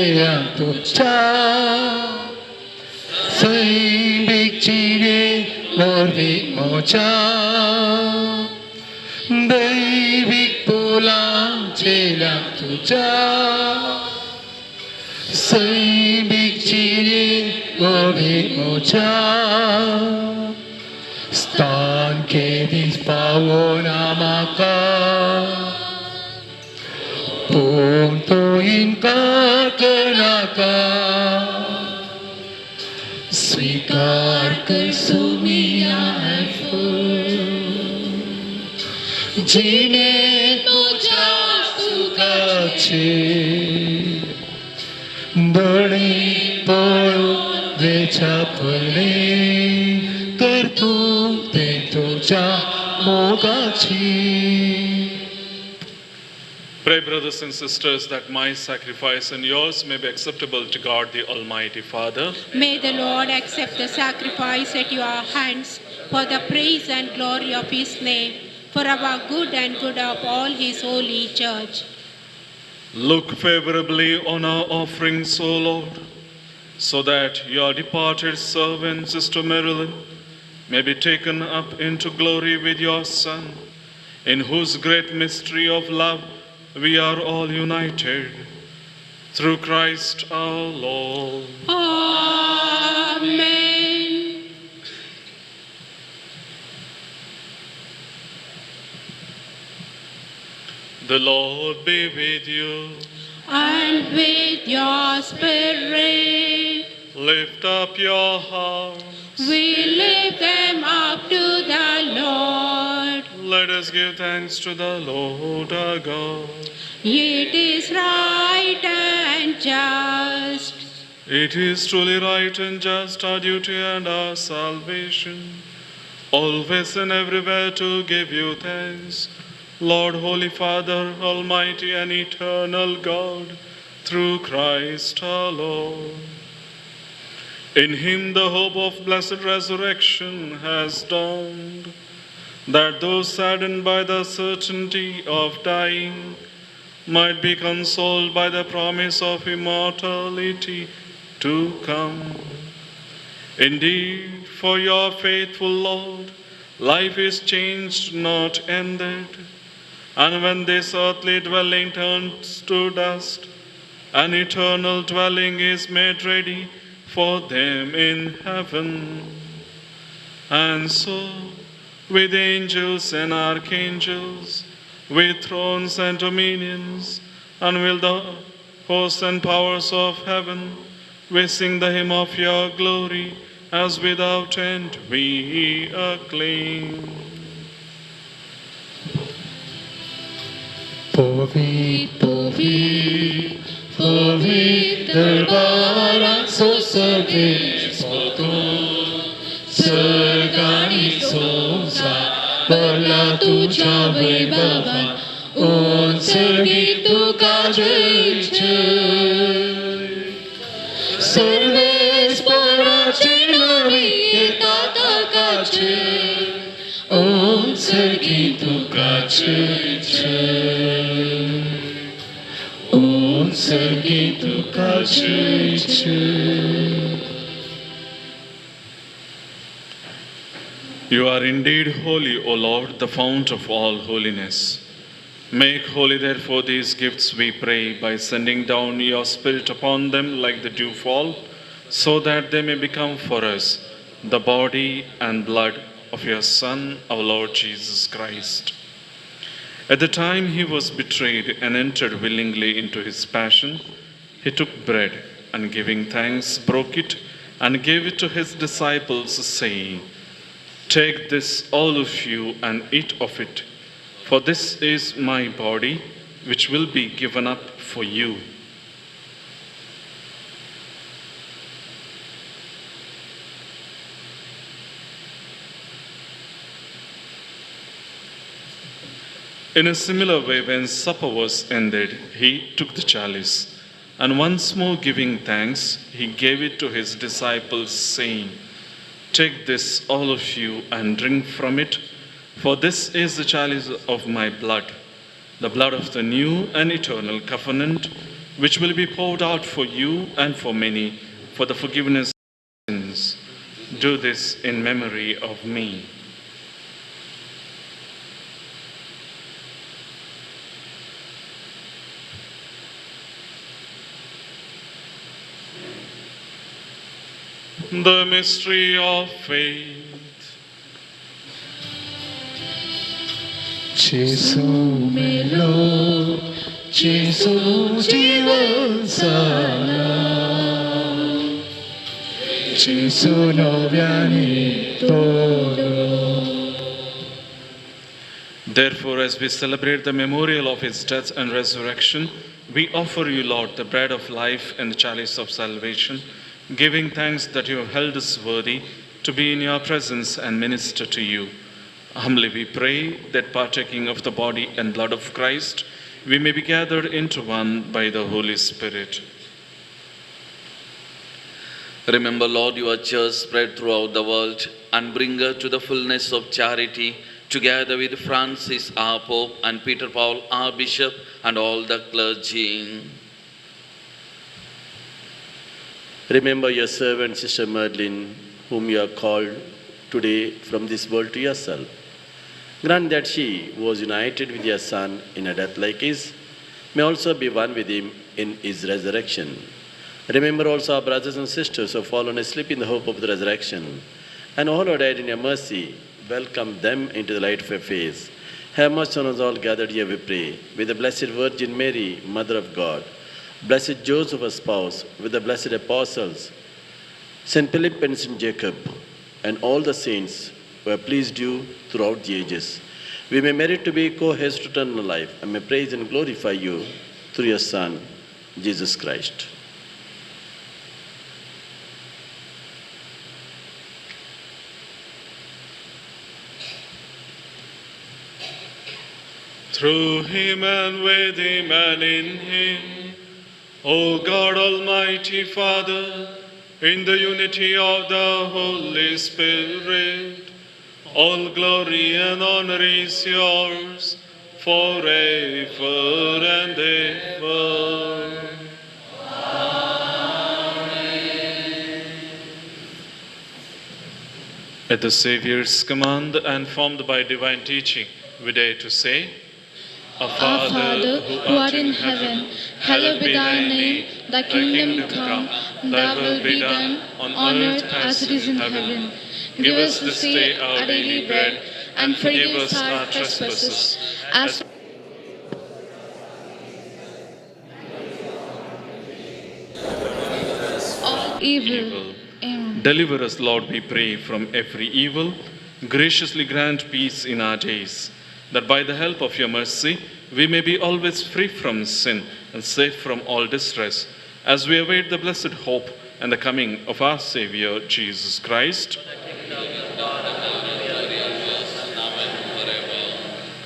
तुझा Saimbik chire lorvik mocha Daivik pulang chelang tuja Saimbik chire lorvik mocha Stan kedis pawona maka Punto inka kenaka स्वीकार कर सो मिया है फूल जीने मुझा सुखा छे दड़ी पड़ो बेचा पड़े कर तुम ते तुझा मोगा छे Pray, brothers and sisters, that my sacrifice and yours may be acceptable to God the Almighty Father. May the Lord accept the sacrifice at your hands for the praise and glory of his name, for our good and good of all his holy church. Look favorably on our offerings, O Lord, so that your departed servant, Sister Marilyn, may be taken up into glory with your Son, in whose great mystery of love we are all united. Through Christ our Lord. Amen. The Lord be with you. And with your spirit, Lift up your hearts. we lift them up to the Lord. Let us give thanks to the Lord our God. It is right and just. It is truly right and just, our duty and our salvation, always and everywhere to give you thanks, Lord, Holy Father, Almighty and eternal God, through Christ our Lord. In him the hope of blessed resurrection has dawned, that those saddened by the certainty of dying might be consoled by the promise of immortality to come. Indeed, for your faithful Lord, life is changed, not ended. And when this earthly dwelling turns to dust, an eternal dwelling is made ready for them in heaven. And so, with angels and archangels, with thrones and dominions, and with the hosts and powers of heaven, we sing the hymn of your glory, as without end we acclaim. Pavit, pavit, pavit, darbaran susage soto, sargani sonsa, bala tuja vaibhava, unsargi tu kajai jai. Sarves parachinavi etata kajai, unsargi tu kajai jai. Unsargi tu kajai jai. You are indeed holy, O Lord, the fount of all holiness. Make holy, therefore, these gifts, we pray, by sending down your Spirit upon them like the dewfall, so that they may become for us the body and blood of your Son, our Lord Jesus Christ. At the time he was betrayed and entered willingly into his passion, he took bread and, giving thanks, broke it and gave it to his disciples, saying, "Take this, all of you, and eat of it, for this is my body, which will be given up for you." In a similar way, when supper was ended, he took the chalice, and once more giving thanks, he gave it to his disciples, saying, "Take this, all of you, and drink from it, for this is the chalice of my blood, the blood of the new and eternal covenant, which will be poured out for you and for many for the forgiveness of sins. Do this in memory of me." The mystery of faith. Jesu melo, Jesu jivan sala, Jesu novyani todo. Therefore, as we celebrate the memorial of his death and resurrection, we offer you, Lord, the bread of life and the chalice of salvation, giving thanks that you have held us worthy to be in your presence and minister to you. Humbly we pray that, partaking of the body and blood of Christ, we may be gathered into one by the Holy Spirit. Remember, Lord, your church spread throughout the world, and bring her to the fullness of charity, together with Francis, our Pope, and Peter Paul, our Bishop, and all the clergy. Remember your servant, Sister Marilyn, whom you have called today from this world to yourself. Grant that she was united with your Son in a death like his, may also be one with him in his resurrection. Remember also our brothers and sisters who have fallen asleep in the hope of the resurrection, and all who are dead in your mercy, welcome them into the light of your face. Have mercy on us all gathered here, we pray, with the Blessed Virgin Mary, Mother of God, Blessed Joseph, our spouse, with the blessed apostles, St. Philip and St. Jacob, and all the saints who have pleased you throughout the ages. We may merit to be co-heirs to eternal life, and may praise and glorify you through your Son, Jesus Christ. Through him and with him and in him, O God, Almighty Father, in the unity of the Holy Spirit, all glory and honor is yours forever and ever. Amen. At the Saviour's command and formed by divine teaching, we dare to say, Our Our Father, who art in heaven, hallowed be thy name. Thy kingdom come, thy will be done on earth as it is in heaven. Give us this day our daily bread, and forgive us our trespasses, as all evil. Amen. Deliver us, Lord, we pray, from every evil. Graciously grant peace in our days, that by the help of your mercy we may be always free from sin and safe from all distress, as we await the blessed hope and the coming of our Savior, Jesus Christ.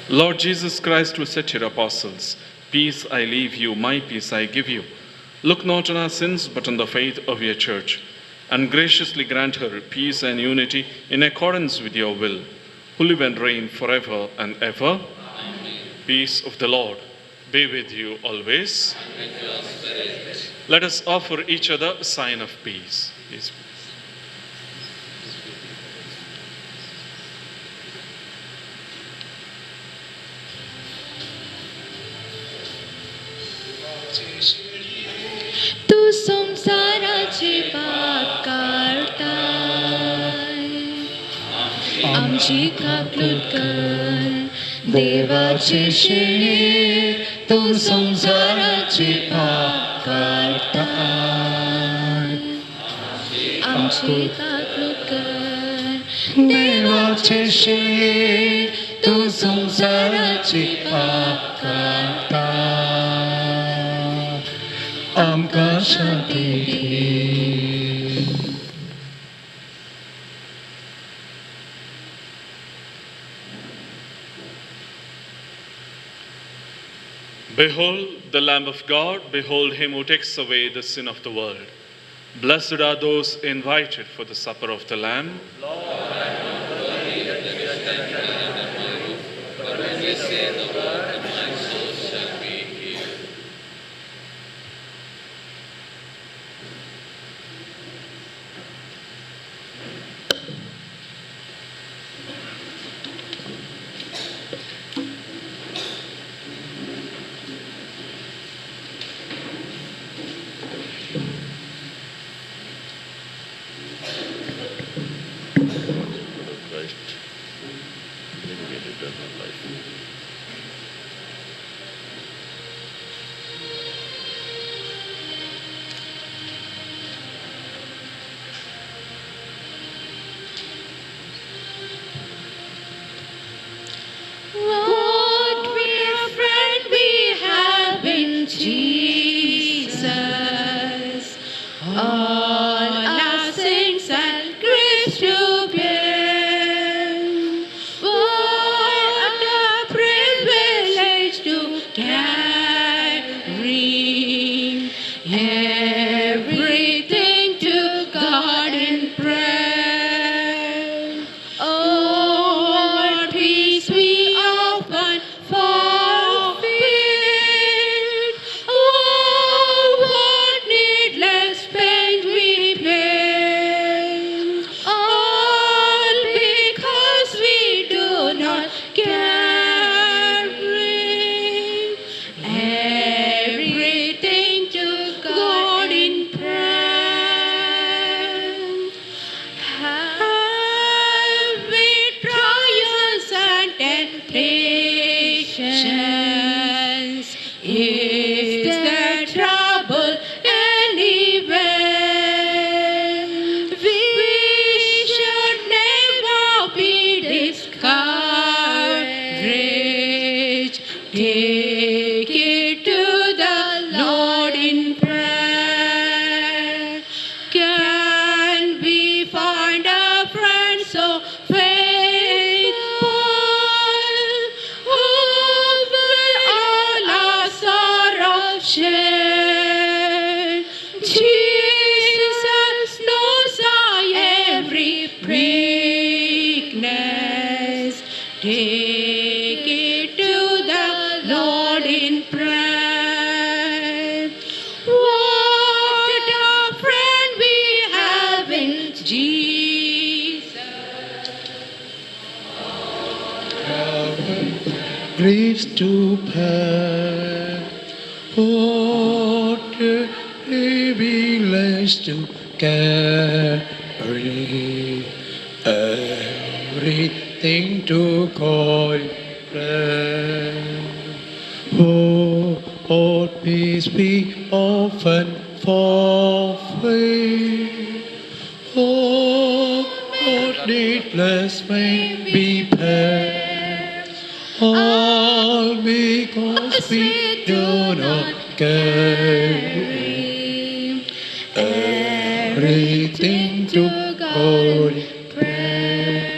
Lord Jesus Christ, who said to your apostles, Peace I leave you, my peace I give you. Look not on our sins, but on the faith of your church, and graciously grant her peace and unity in accordance with your will, who live and reign forever and ever. Amen. Peace of the Lord be with you always. And with your spirit. Let us offer each other a sign of peace. Peace. तू संसाराचे पाप काढताय, आमची कापलूत कर देवाचे शेळे. तू संसाराचे पाप काढताय, आमची कापलूत कर देवाचे शेळे. तू संसाराचे पाप काढता, आमकां शांती दी. Behold the Lamb of God, behold him who takes away the sin of the world. Blessed are those invited for the supper of the Lamb. Lord, I am not worthy that you stand under my roof, but when you say the word, my soul shall be healed. Christ, living in eternal life. What a friend we have in Jesus, all our sins and griefs to bear. What a privilege to carry everything to God in prayer. Oh, what peace we often forfeit. Oh, what needless pain we bear. All because we do not carry everything to God in prayer. Have we trials and temptations? Is there trouble anywhere? We should never be discouraged. Take it to the Lord in prayer. Can we find a friend so faithful, who will all our sorrows share? Jesus knows our every weakness. Take it to the Lord griefs to bear. Oh, to be less to carry everything to God prayer. Oh, peace be often forfeit. Oh, needless may be paid. All because we do not carry everything to God in prayer.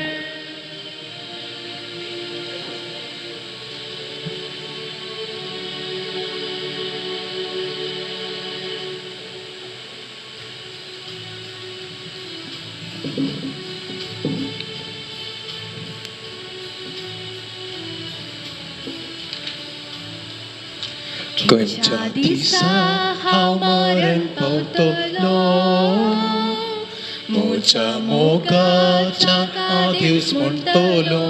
Kunjati sa hamaran pautolo Mocha moga cha Deus montolo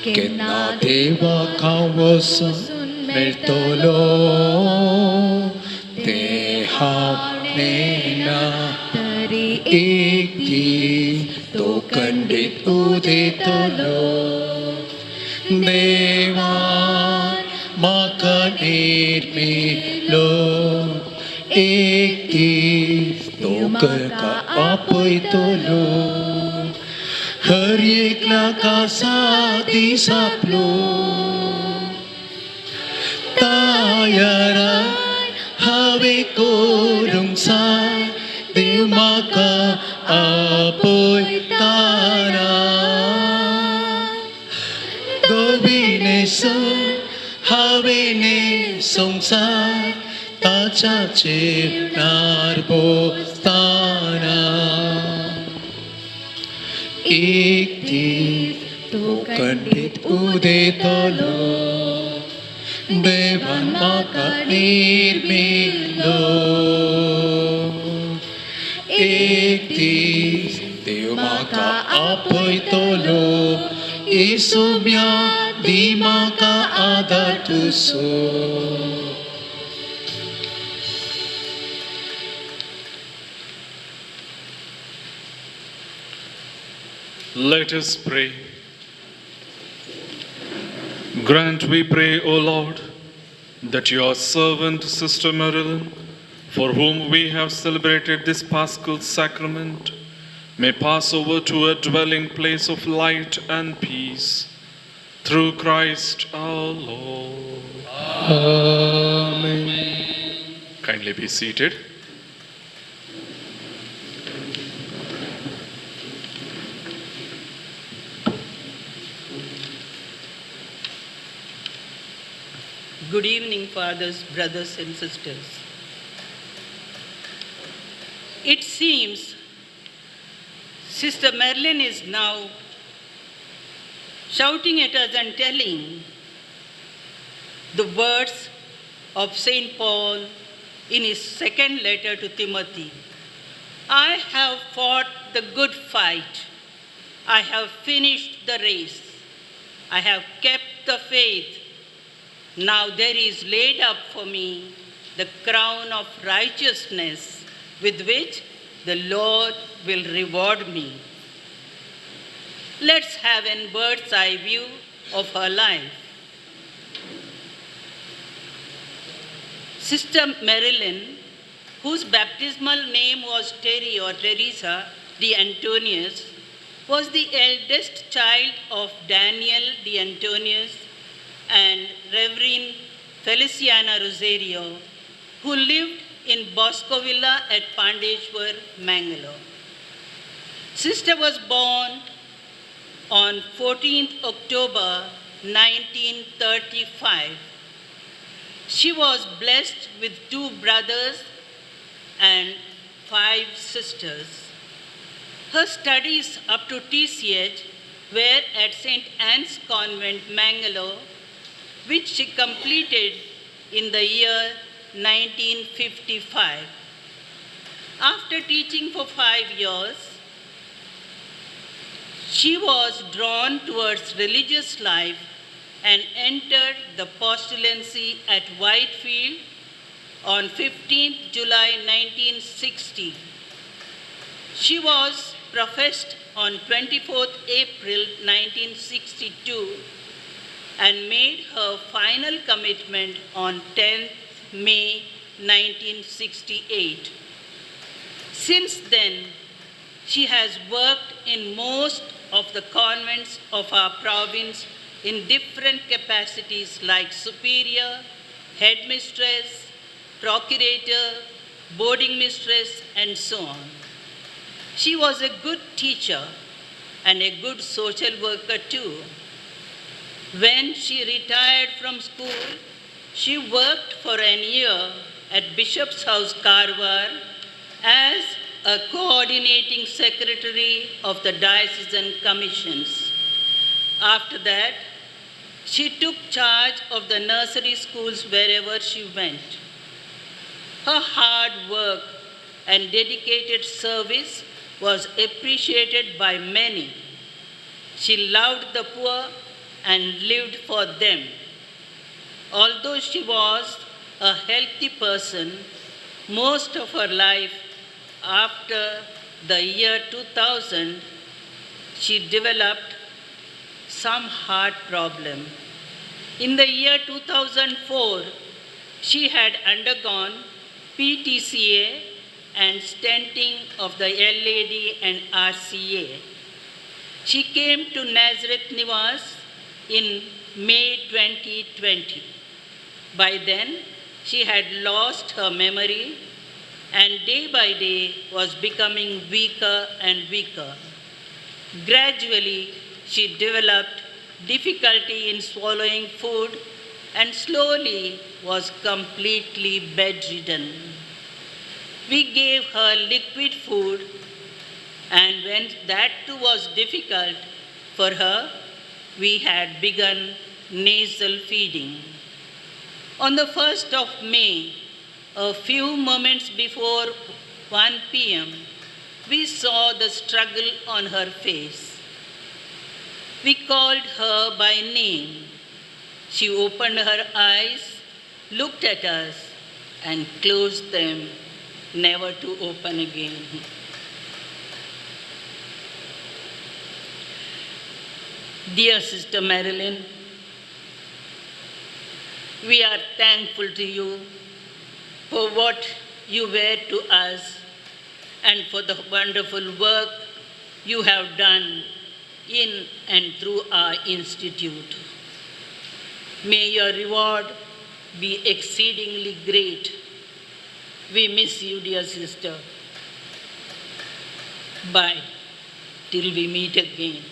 Kena deva kawasan mertolo Teha nena tari ikti to kandit udetolo Devan maka nirmilo ikti to ka apoy tolo Haryekla ka sa di saplo Tayaran have korung sa di maka apoy tanan Gobine sun Havine songsar tacha chip narbo stana ikti to kandit udetolo devan maka nirmilo ikti dev maka apoy tolo isubya di maka adatuso. Let us pray. Grant, we pray, O Lord, that your servant, Sister Marilyn, for whom we have celebrated this Paschal sacrament, may pass over to a dwelling place of light and peace. Through Christ our Lord. Amen. Kindly be seated. Good evening, fathers, brothers, and sisters. It seems Sister Marilyn is now shouting at us and telling the words of St. Paul in his second letter to Timothy. I have fought the good fight. I have finished the race. I have kept the faith. Now there is laid up for me the crown of righteousness with which the Lord will reward me. Let's have a bird's eye view of her life. Sister Marilyn, whose baptismal name was Terry or Teresa de Antonius, was the eldest child of Daniel de Antonius and Reverend Feliciana Rosario, who lived in Boscovilla at Pandeshwar, Mangalore. Sister was born on 14th October 1935. She was blessed with 2 brothers and 5 sisters. Her studies up to TCH were at St. Anne's Convent, Mangalore, which she completed in the year 1955. After teaching for 5 years, she was drawn towards religious life and entered the postulancy at Whitefield on 15th July 1960. She was professed on 24th April 1962 and made her final commitment on 10th May 1968. Since then, she has worked in most of the convents of our province in different capacities like superior, headmistress, procurator, boarding mistress, and so on. She was a good teacher and a good social worker too. When she retired from school, she worked for an year at Bishop's House, Karwar, as a coordinating secretary of the diocesan commissions. After that, she took charge of the nursery schools wherever she went. Her hard work and dedicated service was appreciated by many. She loved the poor and lived for them. Although she was a healthy person, most of her life after the year 2000, she developed some heart problem. In the year 2004, she had undergone PTCA and stenting of the LAD and RCA. She came to Nazareth Nivas in May 2020. By then, she had lost her memory and day by day was becoming weaker and weaker. Gradually, she developed difficulty in swallowing food and slowly was completely bedridden. We gave her liquid food, and when that too was difficult for her, we had begun nasal feeding. On the 1st of May, a few moments before 1 p.m., we saw the struggle on her face. We called her by name. She opened her eyes, looked at us, and closed them, never to open again. Dear Sister Marilyn, we are thankful to you for what you were to us and for the wonderful work you have done in and through our institute. May your reward be exceedingly great. We miss you, dear sister. Bye, till we meet again.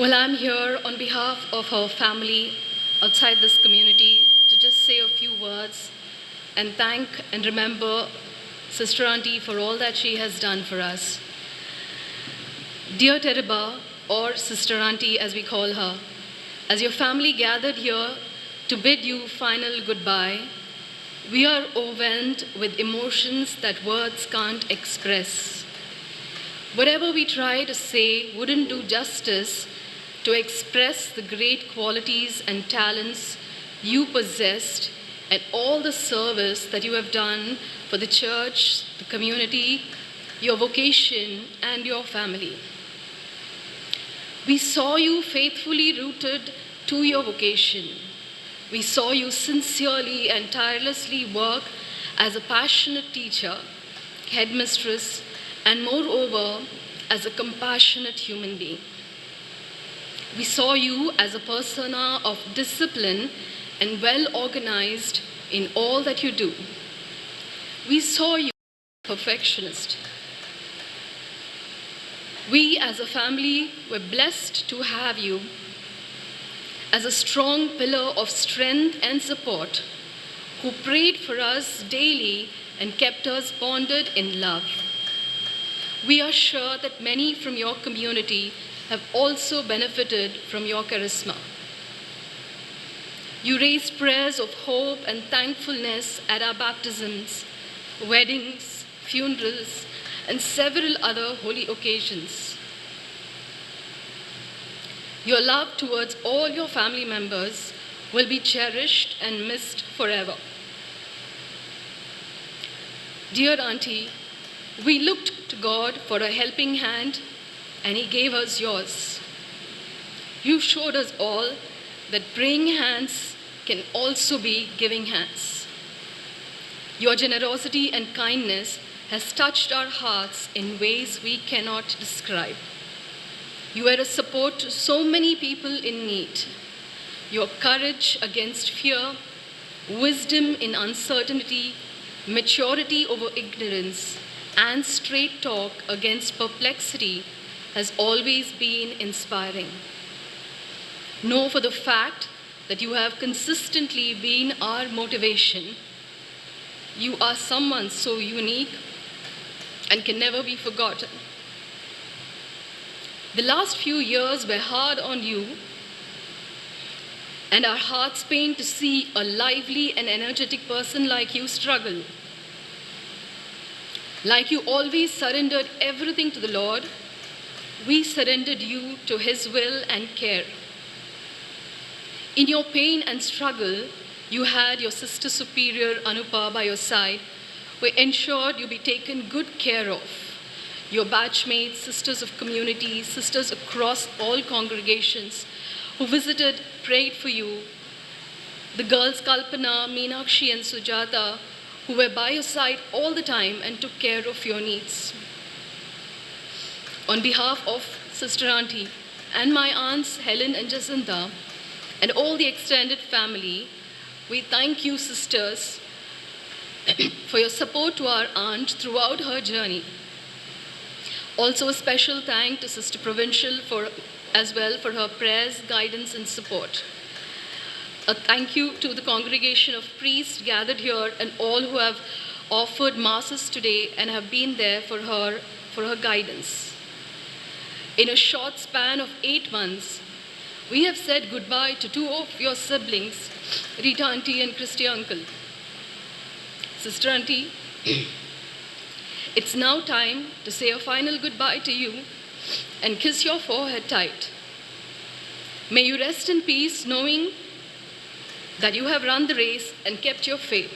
Well, I'm here on behalf of her family outside this community to just say a few words and thank and remember Sister Auntie for all that she has done for us. Dear Tereba, or Sister Auntie as we call her, as your family gathered here to bid you final goodbye, we are overwhelmed with emotions that words can't express. Whatever we try to say wouldn't do justice to express the great qualities and talents you possessed and all the service that you have done for the church, the community, your vocation, and your family. We saw you faithfully rooted to your vocation. We saw you sincerely and tirelessly work as a passionate teacher, headmistress, and moreover, as a compassionate human being. We saw you as a persona of discipline and well-organized in all that you do. We saw you as a perfectionist. We as a family were blessed to have you as a strong pillar of strength and support who prayed for us daily and kept us bonded in love. We are sure that many from your community have also benefited from your charisma. You raised prayers of hope and thankfulness at our baptisms, weddings, funerals, and several other holy occasions. Your love towards all your family members will be cherished and missed forever. Dear Auntie, we looked to God for a helping hand, and He gave us yours. You showed us all that praying hands can also be giving hands. Your generosity and kindness has touched our hearts in ways we cannot describe. You were a support to so many people in need. Your courage against fear, wisdom in uncertainty, maturity over ignorance, and straight talk against perplexity has always been inspiring. Know for the fact that you have consistently been our motivation. You are someone so unique and can never be forgotten. The last few years were hard on you, and our hearts pain to see a lively and energetic person like you struggle. Like you always surrendered everything to the Lord, we surrendered you to His will and care. In your pain and struggle, you had your sister superior Anupa by your side, who ensured you be taken good care of. Your batchmates, sisters of community, sisters across all congregations who visited, prayed for you. The girls Kalpana, Meenakshi and Sujata, who were by your side all the time and took care of your needs. On behalf of Sister Auntie and my aunts Helen and Jacinta and all the extended family, we thank you, sisters, for your support to our aunt throughout her journey. Also a special thank to Sister Provincial as well for her prayers, guidance and support. A thank you to the congregation of priests gathered here and all who have offered masses today and have been there for her guidance. In a short span of 8 months, we have said goodbye to 2 of your siblings, Rita Auntie and Christy Uncle. Sister Auntie, it's now time to say a final goodbye to you and kiss your forehead tight. May you rest in peace knowing that you have run the race and kept your faith.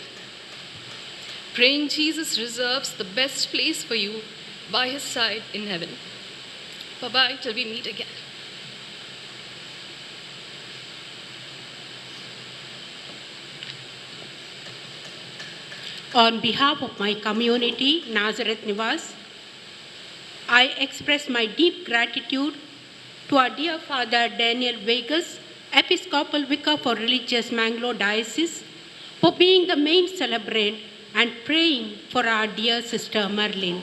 Praying Jesus reserves the best place for you by His side in heaven. Bye-bye till we meet again. On behalf of my community, Nazareth Nivas, I express my deep gratitude to our dear Father Daniel Vegas, Episcopal Vicar for Religious Mangalore Diocese, for being the main celebrant and praying for our dear Sister Marilyn.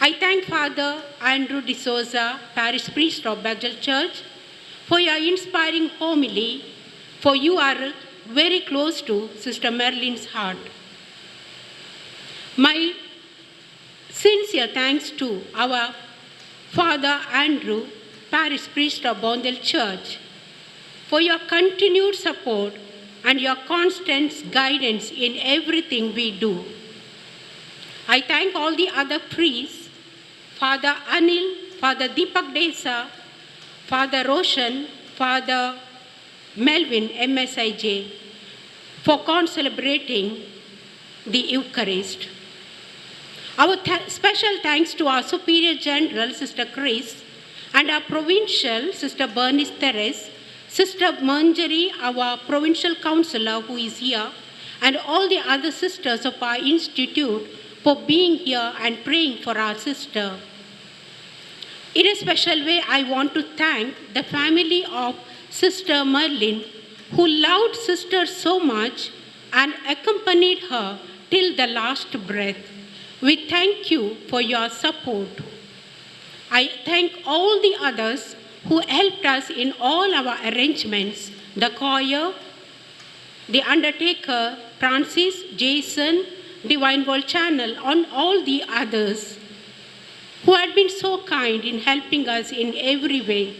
I thank Father Andrew D'Souza, Parish Priest of Bethel Church, for your inspiring homily, for you are very close to Sister Marilyn's heart. My sincere thanks to our Father Andrew, Parish Priest of Bondel Church, for your continued support and your constant guidance in everything we do. I thank all the other priests, Father Anil, Father Deepak Desa, Father Roshan, Father Melvin, MSIJ, for celebrating the Eucharist. Our special thanks to our Superior General, Sister Chris, and our Provincial, Sister Bernice Teres, Sister Manjari, our Provincial Councillor who is here, and all the other sisters of our institute for being here and praying for our sister. In a special way, I want to thank the family of Sister Marilyn, who loved Sister so much and accompanied her till the last breath. We thank you for your support. I thank all the others who helped us in all our arrangements, the choir, the undertaker, Francis, Jason, Divineword Channel, and all the others who had been so kind in helping us in every way.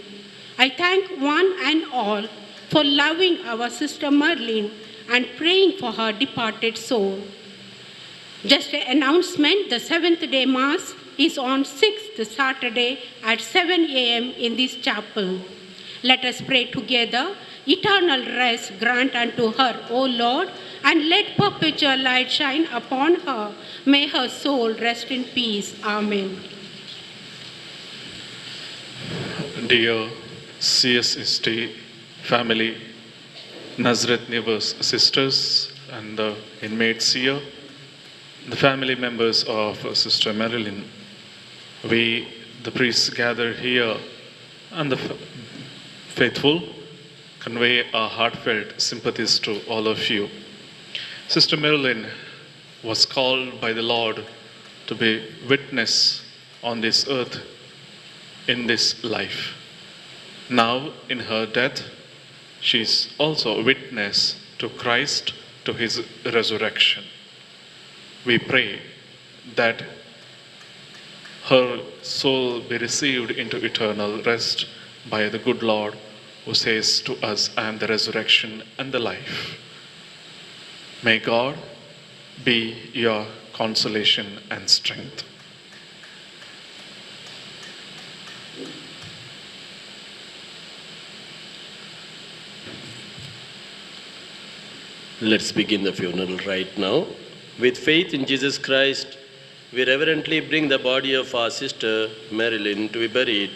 I thank one and all for loving our Sister Marilyn and praying for her departed soul. Just an announcement, the Seventh-day Mass is on 6th Saturday at 7 a.m. in this chapel. Let us pray together. Eternal rest grant unto her, O Lord, and let perpetual light shine upon her. May her soul rest in peace. Amen. Dear CSST family, Nazareth Nivas sisters and the inmates here, the family members of Sister Marilyn, we, the priests gathered here, and the faithful, convey our heartfelt sympathies to all of you. Sister Marilyn was called by the Lord to be witness on this earth in this life. Now, in her death, she is also a witness to Christ, to his resurrection. We pray that her soul be received into eternal rest by the good Lord, who says to us, I am the resurrection and the life. May God be your consolation and strength. Let's begin the funeral right now. With faith in Jesus Christ, we reverently bring the body of our sister Marilyn to be buried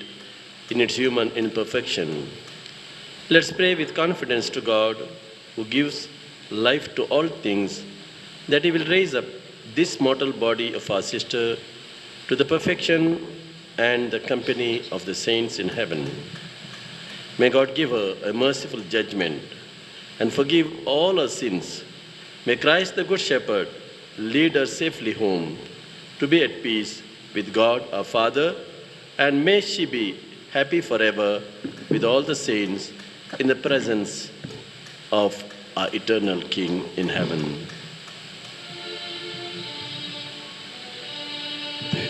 in its human imperfection. Let's pray with confidence to God, who gives life to all things, that he will raise up this mortal body of our sister to the perfection and the company of the saints in heaven. May God give her a merciful judgment and forgive all her sins. May Christ the Good Shepherd lead her safely home to be at peace with God our Father, and may she be happy forever with all the saints in the presence of our eternal King in heaven.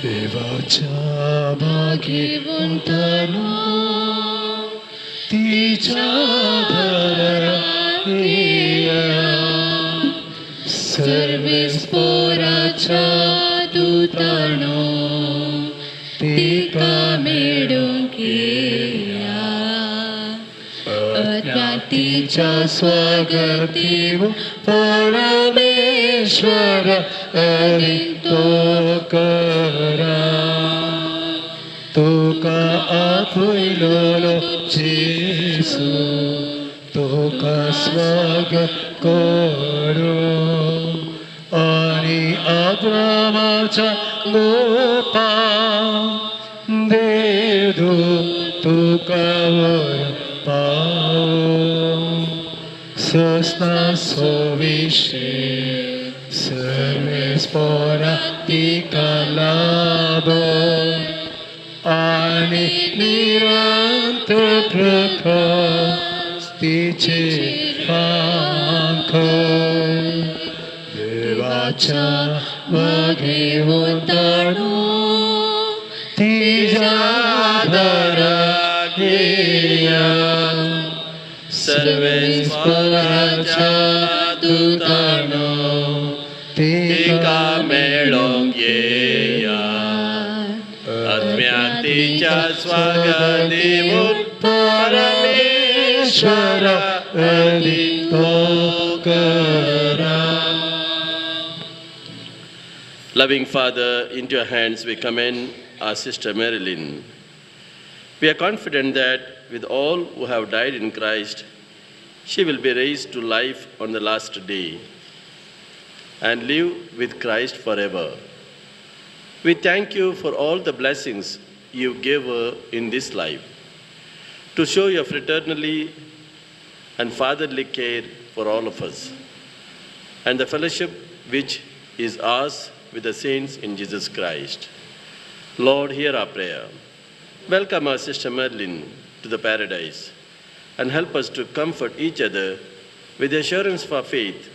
देवाच्या भाग्यवंतानो तिच्या धरया सर्वेस पोराच्या दूतानो तिका मेळून घेया अज्ञातीच्या स्वागती परमेश्वर अदितो करा तुका आपुयलो जेसू तुका स्वागत करो आणि अब्रामाच्या गोपा देव तुका वर पावो सस्ना सोविशे सर्वेस पोरा तिका लाभो आणि निरंतर प्रकाश तिचे पंख देवाच्या भाग्यवंतानो तिच्या धरया सर्वेस पोराच्या दूतानो तिका मेळोंक येया अज्ञातीच्या स्वागत देवून परमेश्वर अदितो करा. Loving Father, into your hands we commend our sister Marilyn. We are confident that with all who have died in Christ, she will be raised to life on the last day and live with Christ forever. We thank you for all the blessings you gave her in this life, to show your fraternally and fatherly care for all of us, and the fellowship which is ours with the saints in Jesus Christ. Lord, hear our prayer. Welcome our sister Marilyn to the paradise, and help us to comfort each other with the assurance of our faith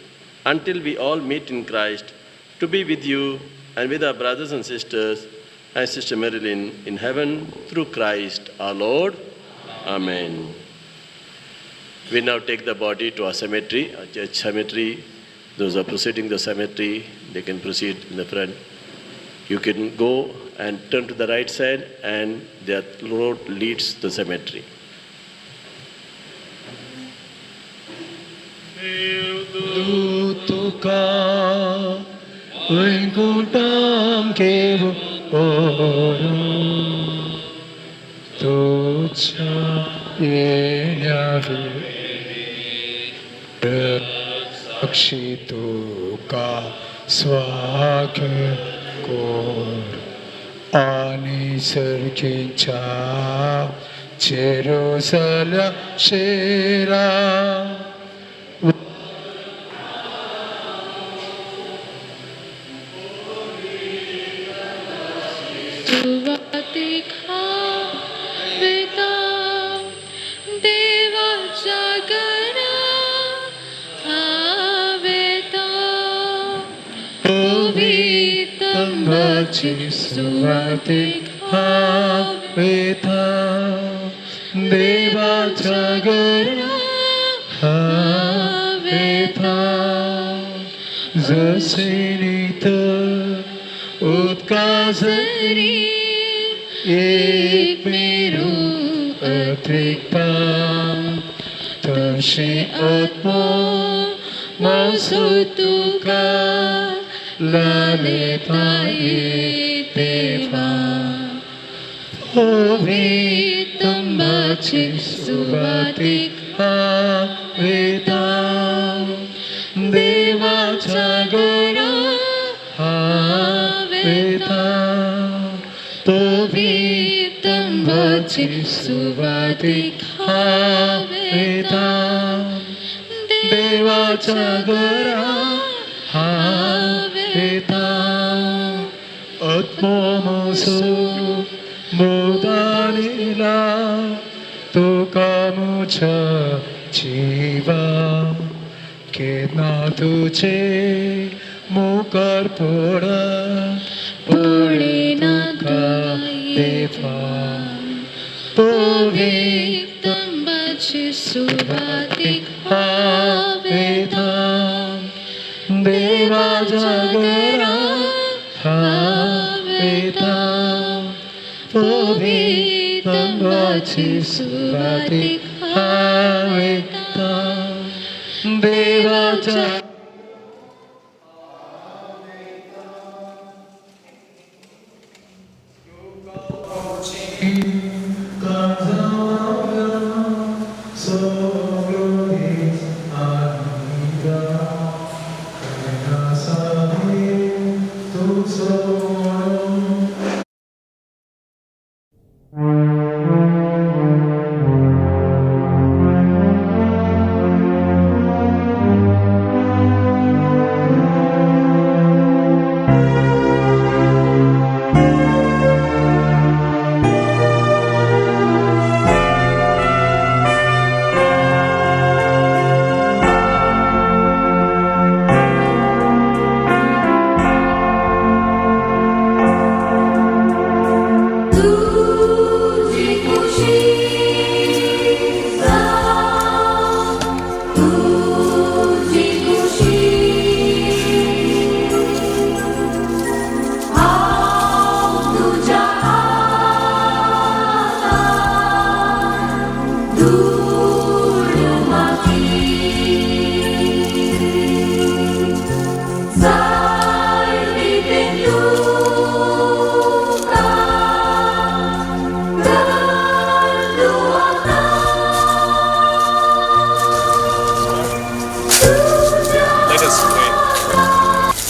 until we all meet in Christ to be with you and with our brothers and sisters and Sister Marilyn in heaven through Christ our Lord. Amen. We now take the body to a cemetery, a church cemetery. Those are proceeding the cemetery, they can proceed in the front. You can go and turn to the right side, and that road leads to the cemetery. Tuka Rinkuntam Kevu Oro Tucha Yenyavi Akshituka Swake Kor Ani Sarkincha Jerusalem Shira Suvatik Haveta Deva Jagara Haveta Zasinita Utkazari Ek Meru Atrikpa Tashi Atma Masutuka Lalitaye Deva Ovitam Bachis Suvatik Havetam Deva Jagara Havetam Ovitam Bachis Suvatik Havetam Deva Jagara Havetam Atmomosu Mudanila Tukamucha Jiva Ketna Tuche Mukarpura Purina Deva Povitam Bachisuvatik Havetam Deva Jagara Havetam Povitam Bachisuvatik Havetam Deva Jagara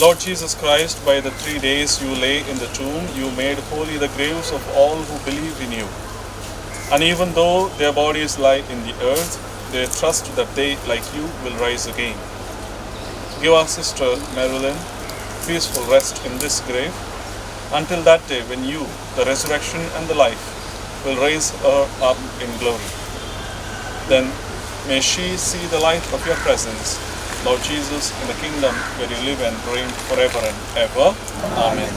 Lord Jesus Christ, by the 3 days you lay in the tomb, you made holy the graves of all who believe in you. And even though their bodies lie in the earth, they trust that they, like you, will rise again. Give our sister Marilyn peaceful rest in this grave until that day when you, the resurrection and the life, will raise her up in glory. Then may she see the light of your presence, Lord Jesus, in the kingdom where you live and reign forever and ever. Amen.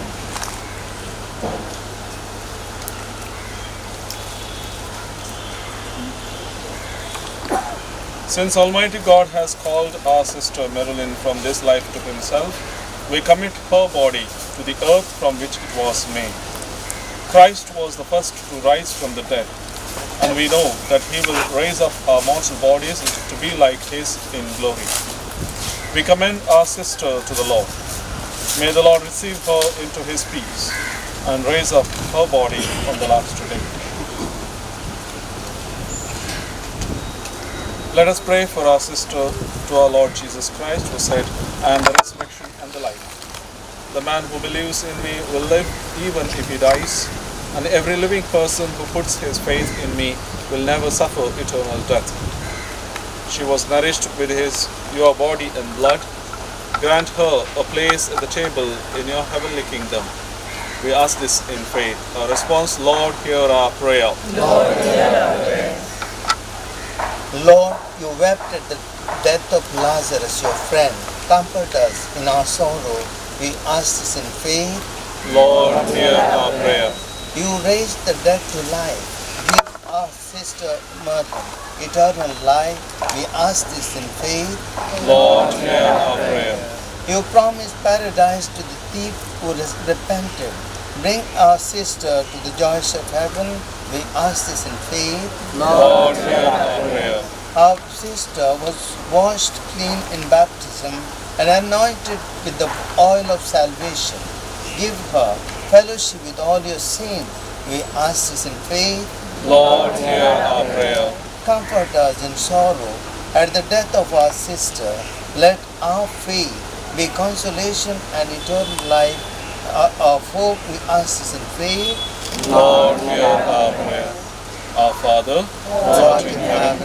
Since Almighty God has called our sister Marilyn from this life to himself, we commit her body to the earth from which it was made. Christ was the first to rise from the dead, and we know that he will raise up our mortal bodies to be like his in glory. We commend our sister to the Lord. May the Lord receive her into his peace and raise up her body on the last day. Let us pray for our sister to our Lord Jesus Christ, who said, "I am the resurrection and the life. The man who believes in me will live even if he dies, and every living person who puts his faith in me will never suffer eternal death." She was nourished with your body and blood. Grant her a place at the table in your heavenly kingdom. We ask this in faith. Our response: Lord, hear our prayer. Lord, hear our prayer. Lord, you wept at the death of Lazarus, your friend. Comfort us in our sorrow. We ask this in faith. Lord, hear our prayer. You raised the dead to life. Give our sister Marilyn eternal life. We ask this in faith. Lord, hear our prayer. You promised paradise to the thief who repented. Bring our sister to the joys of heaven. We ask this in faith. Lord, hear our prayer. Our sister was washed clean in baptism and anointed with the oil of salvation. Give her fellowship with all your saints. We ask this in faith. Lord, hear our prayer. Comfort us in sorrow at the death of our sister. Let our faith be consolation and eternal life. Of hope, we ask this in faith. Lord, hear our prayer. Our Father, who art in heaven,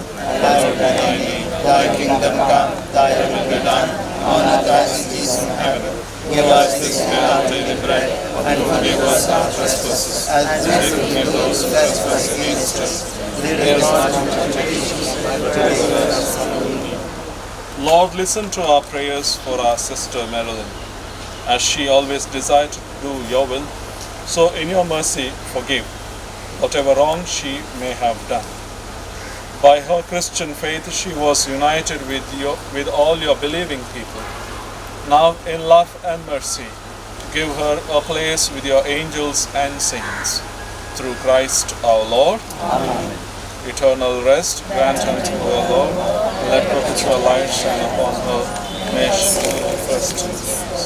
hallowed be thy name. Thy kingdom come, thy will be done, on earth as it is in heaven. Give us this day our daily bread, and forgive us our trespasses, as we forgive those who trespass against us. Lead us not into temptation, but deliver us from evil. Lord, listen to our prayers for our sister Marilyn, as she always desired to do your will. So in your mercy, forgive whatever wrong she may have done. By her Christian faith, she was united with all your believing people. Now in love and mercy, give her a place with your angels and saints. Through Christ our Lord. Amen. Eternal rest grant unto her, Lord. Let perpetual light shine upon her. May she be refreshed in peace.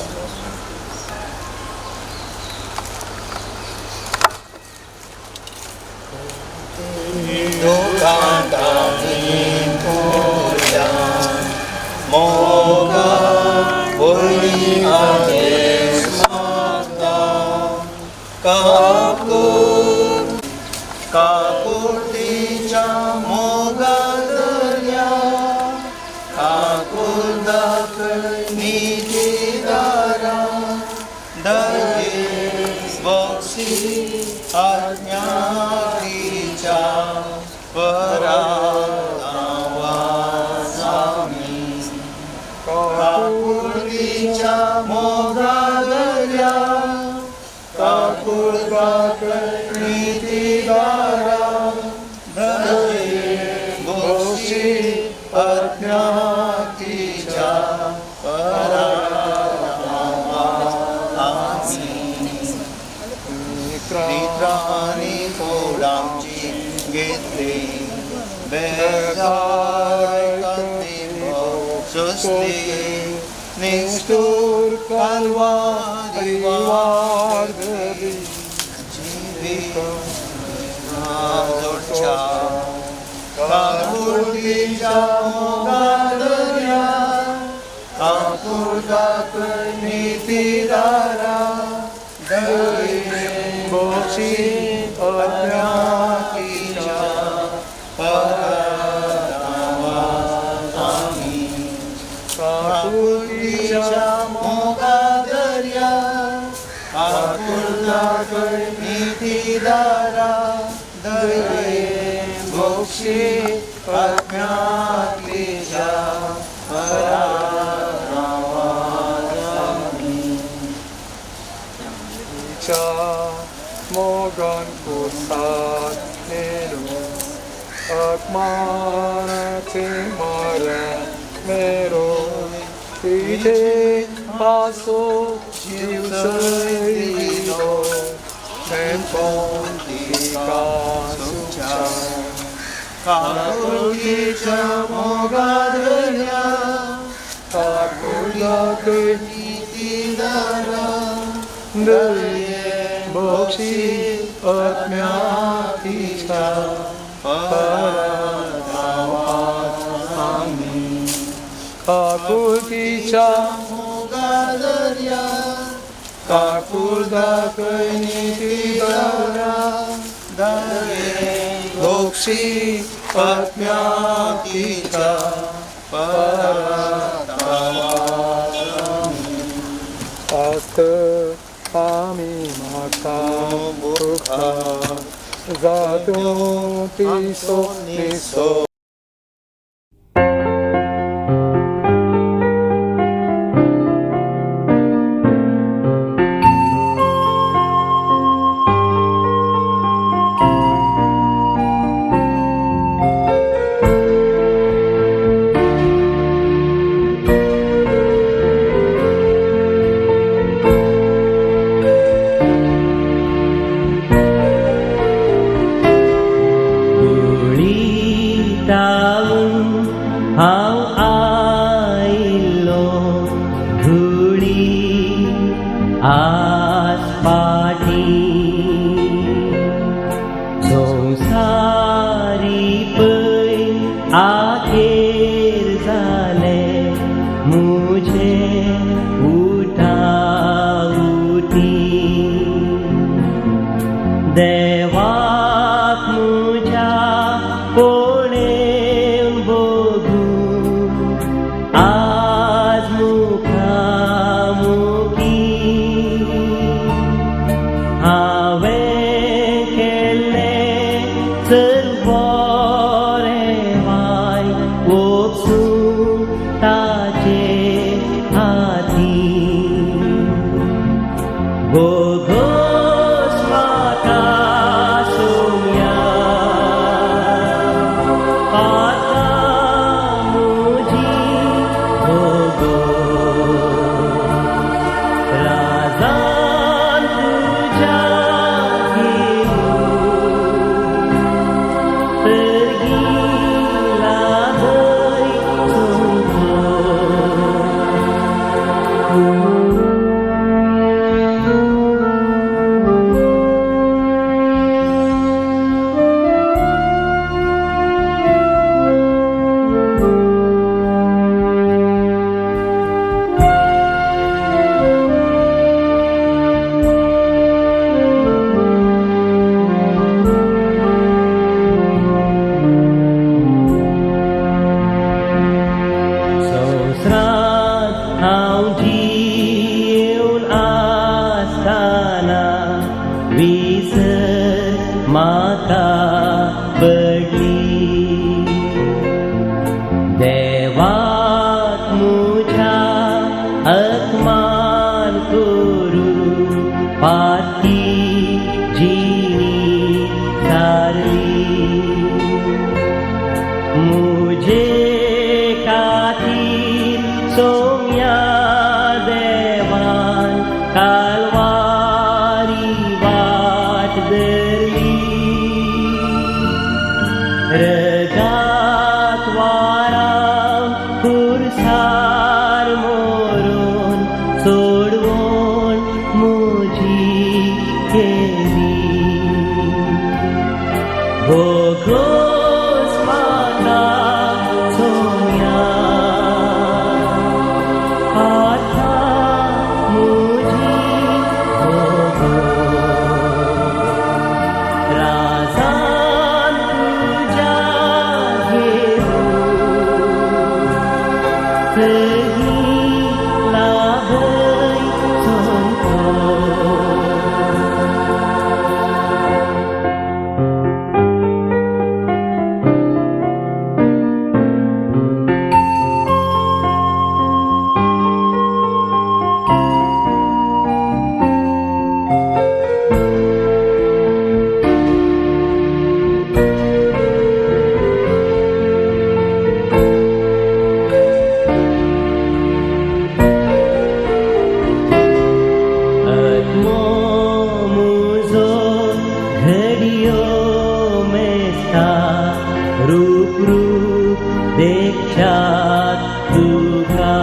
Mogan kusat nenu akmanati mar मेरोय तिथे पासो जीवसरिलो 멘pon티가 수차 가꾸기자 모가르냐 가꾸다 그니티다라 너의 몫이 얻며이자 바라다와 아미 가꾸기자 모가르냐 가꾸다 그니티다라 너의 몫이 얻며이자 바라다와 아스트 아미 마카 무카 자도 피소 니소 तुका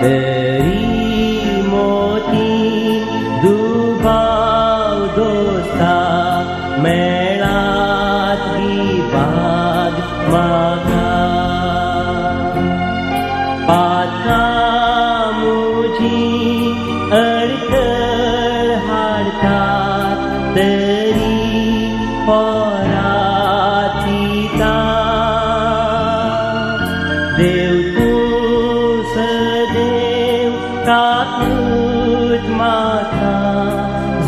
तरी मोती दुबाव दोस्ता मेळात विभाग मागा पाता मुझी अडखळ हाडतात तरी परातीता देव तूं सदैव काकूट म्हाका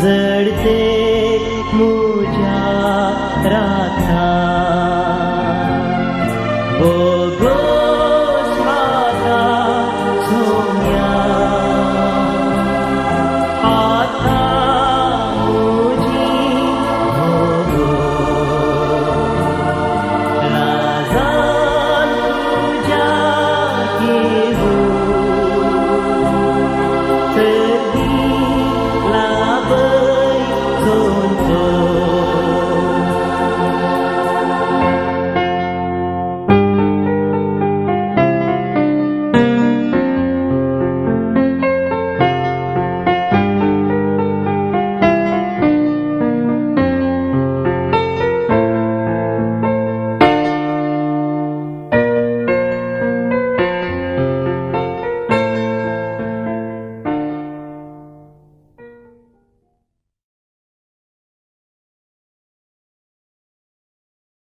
जडते मुझ्या राखा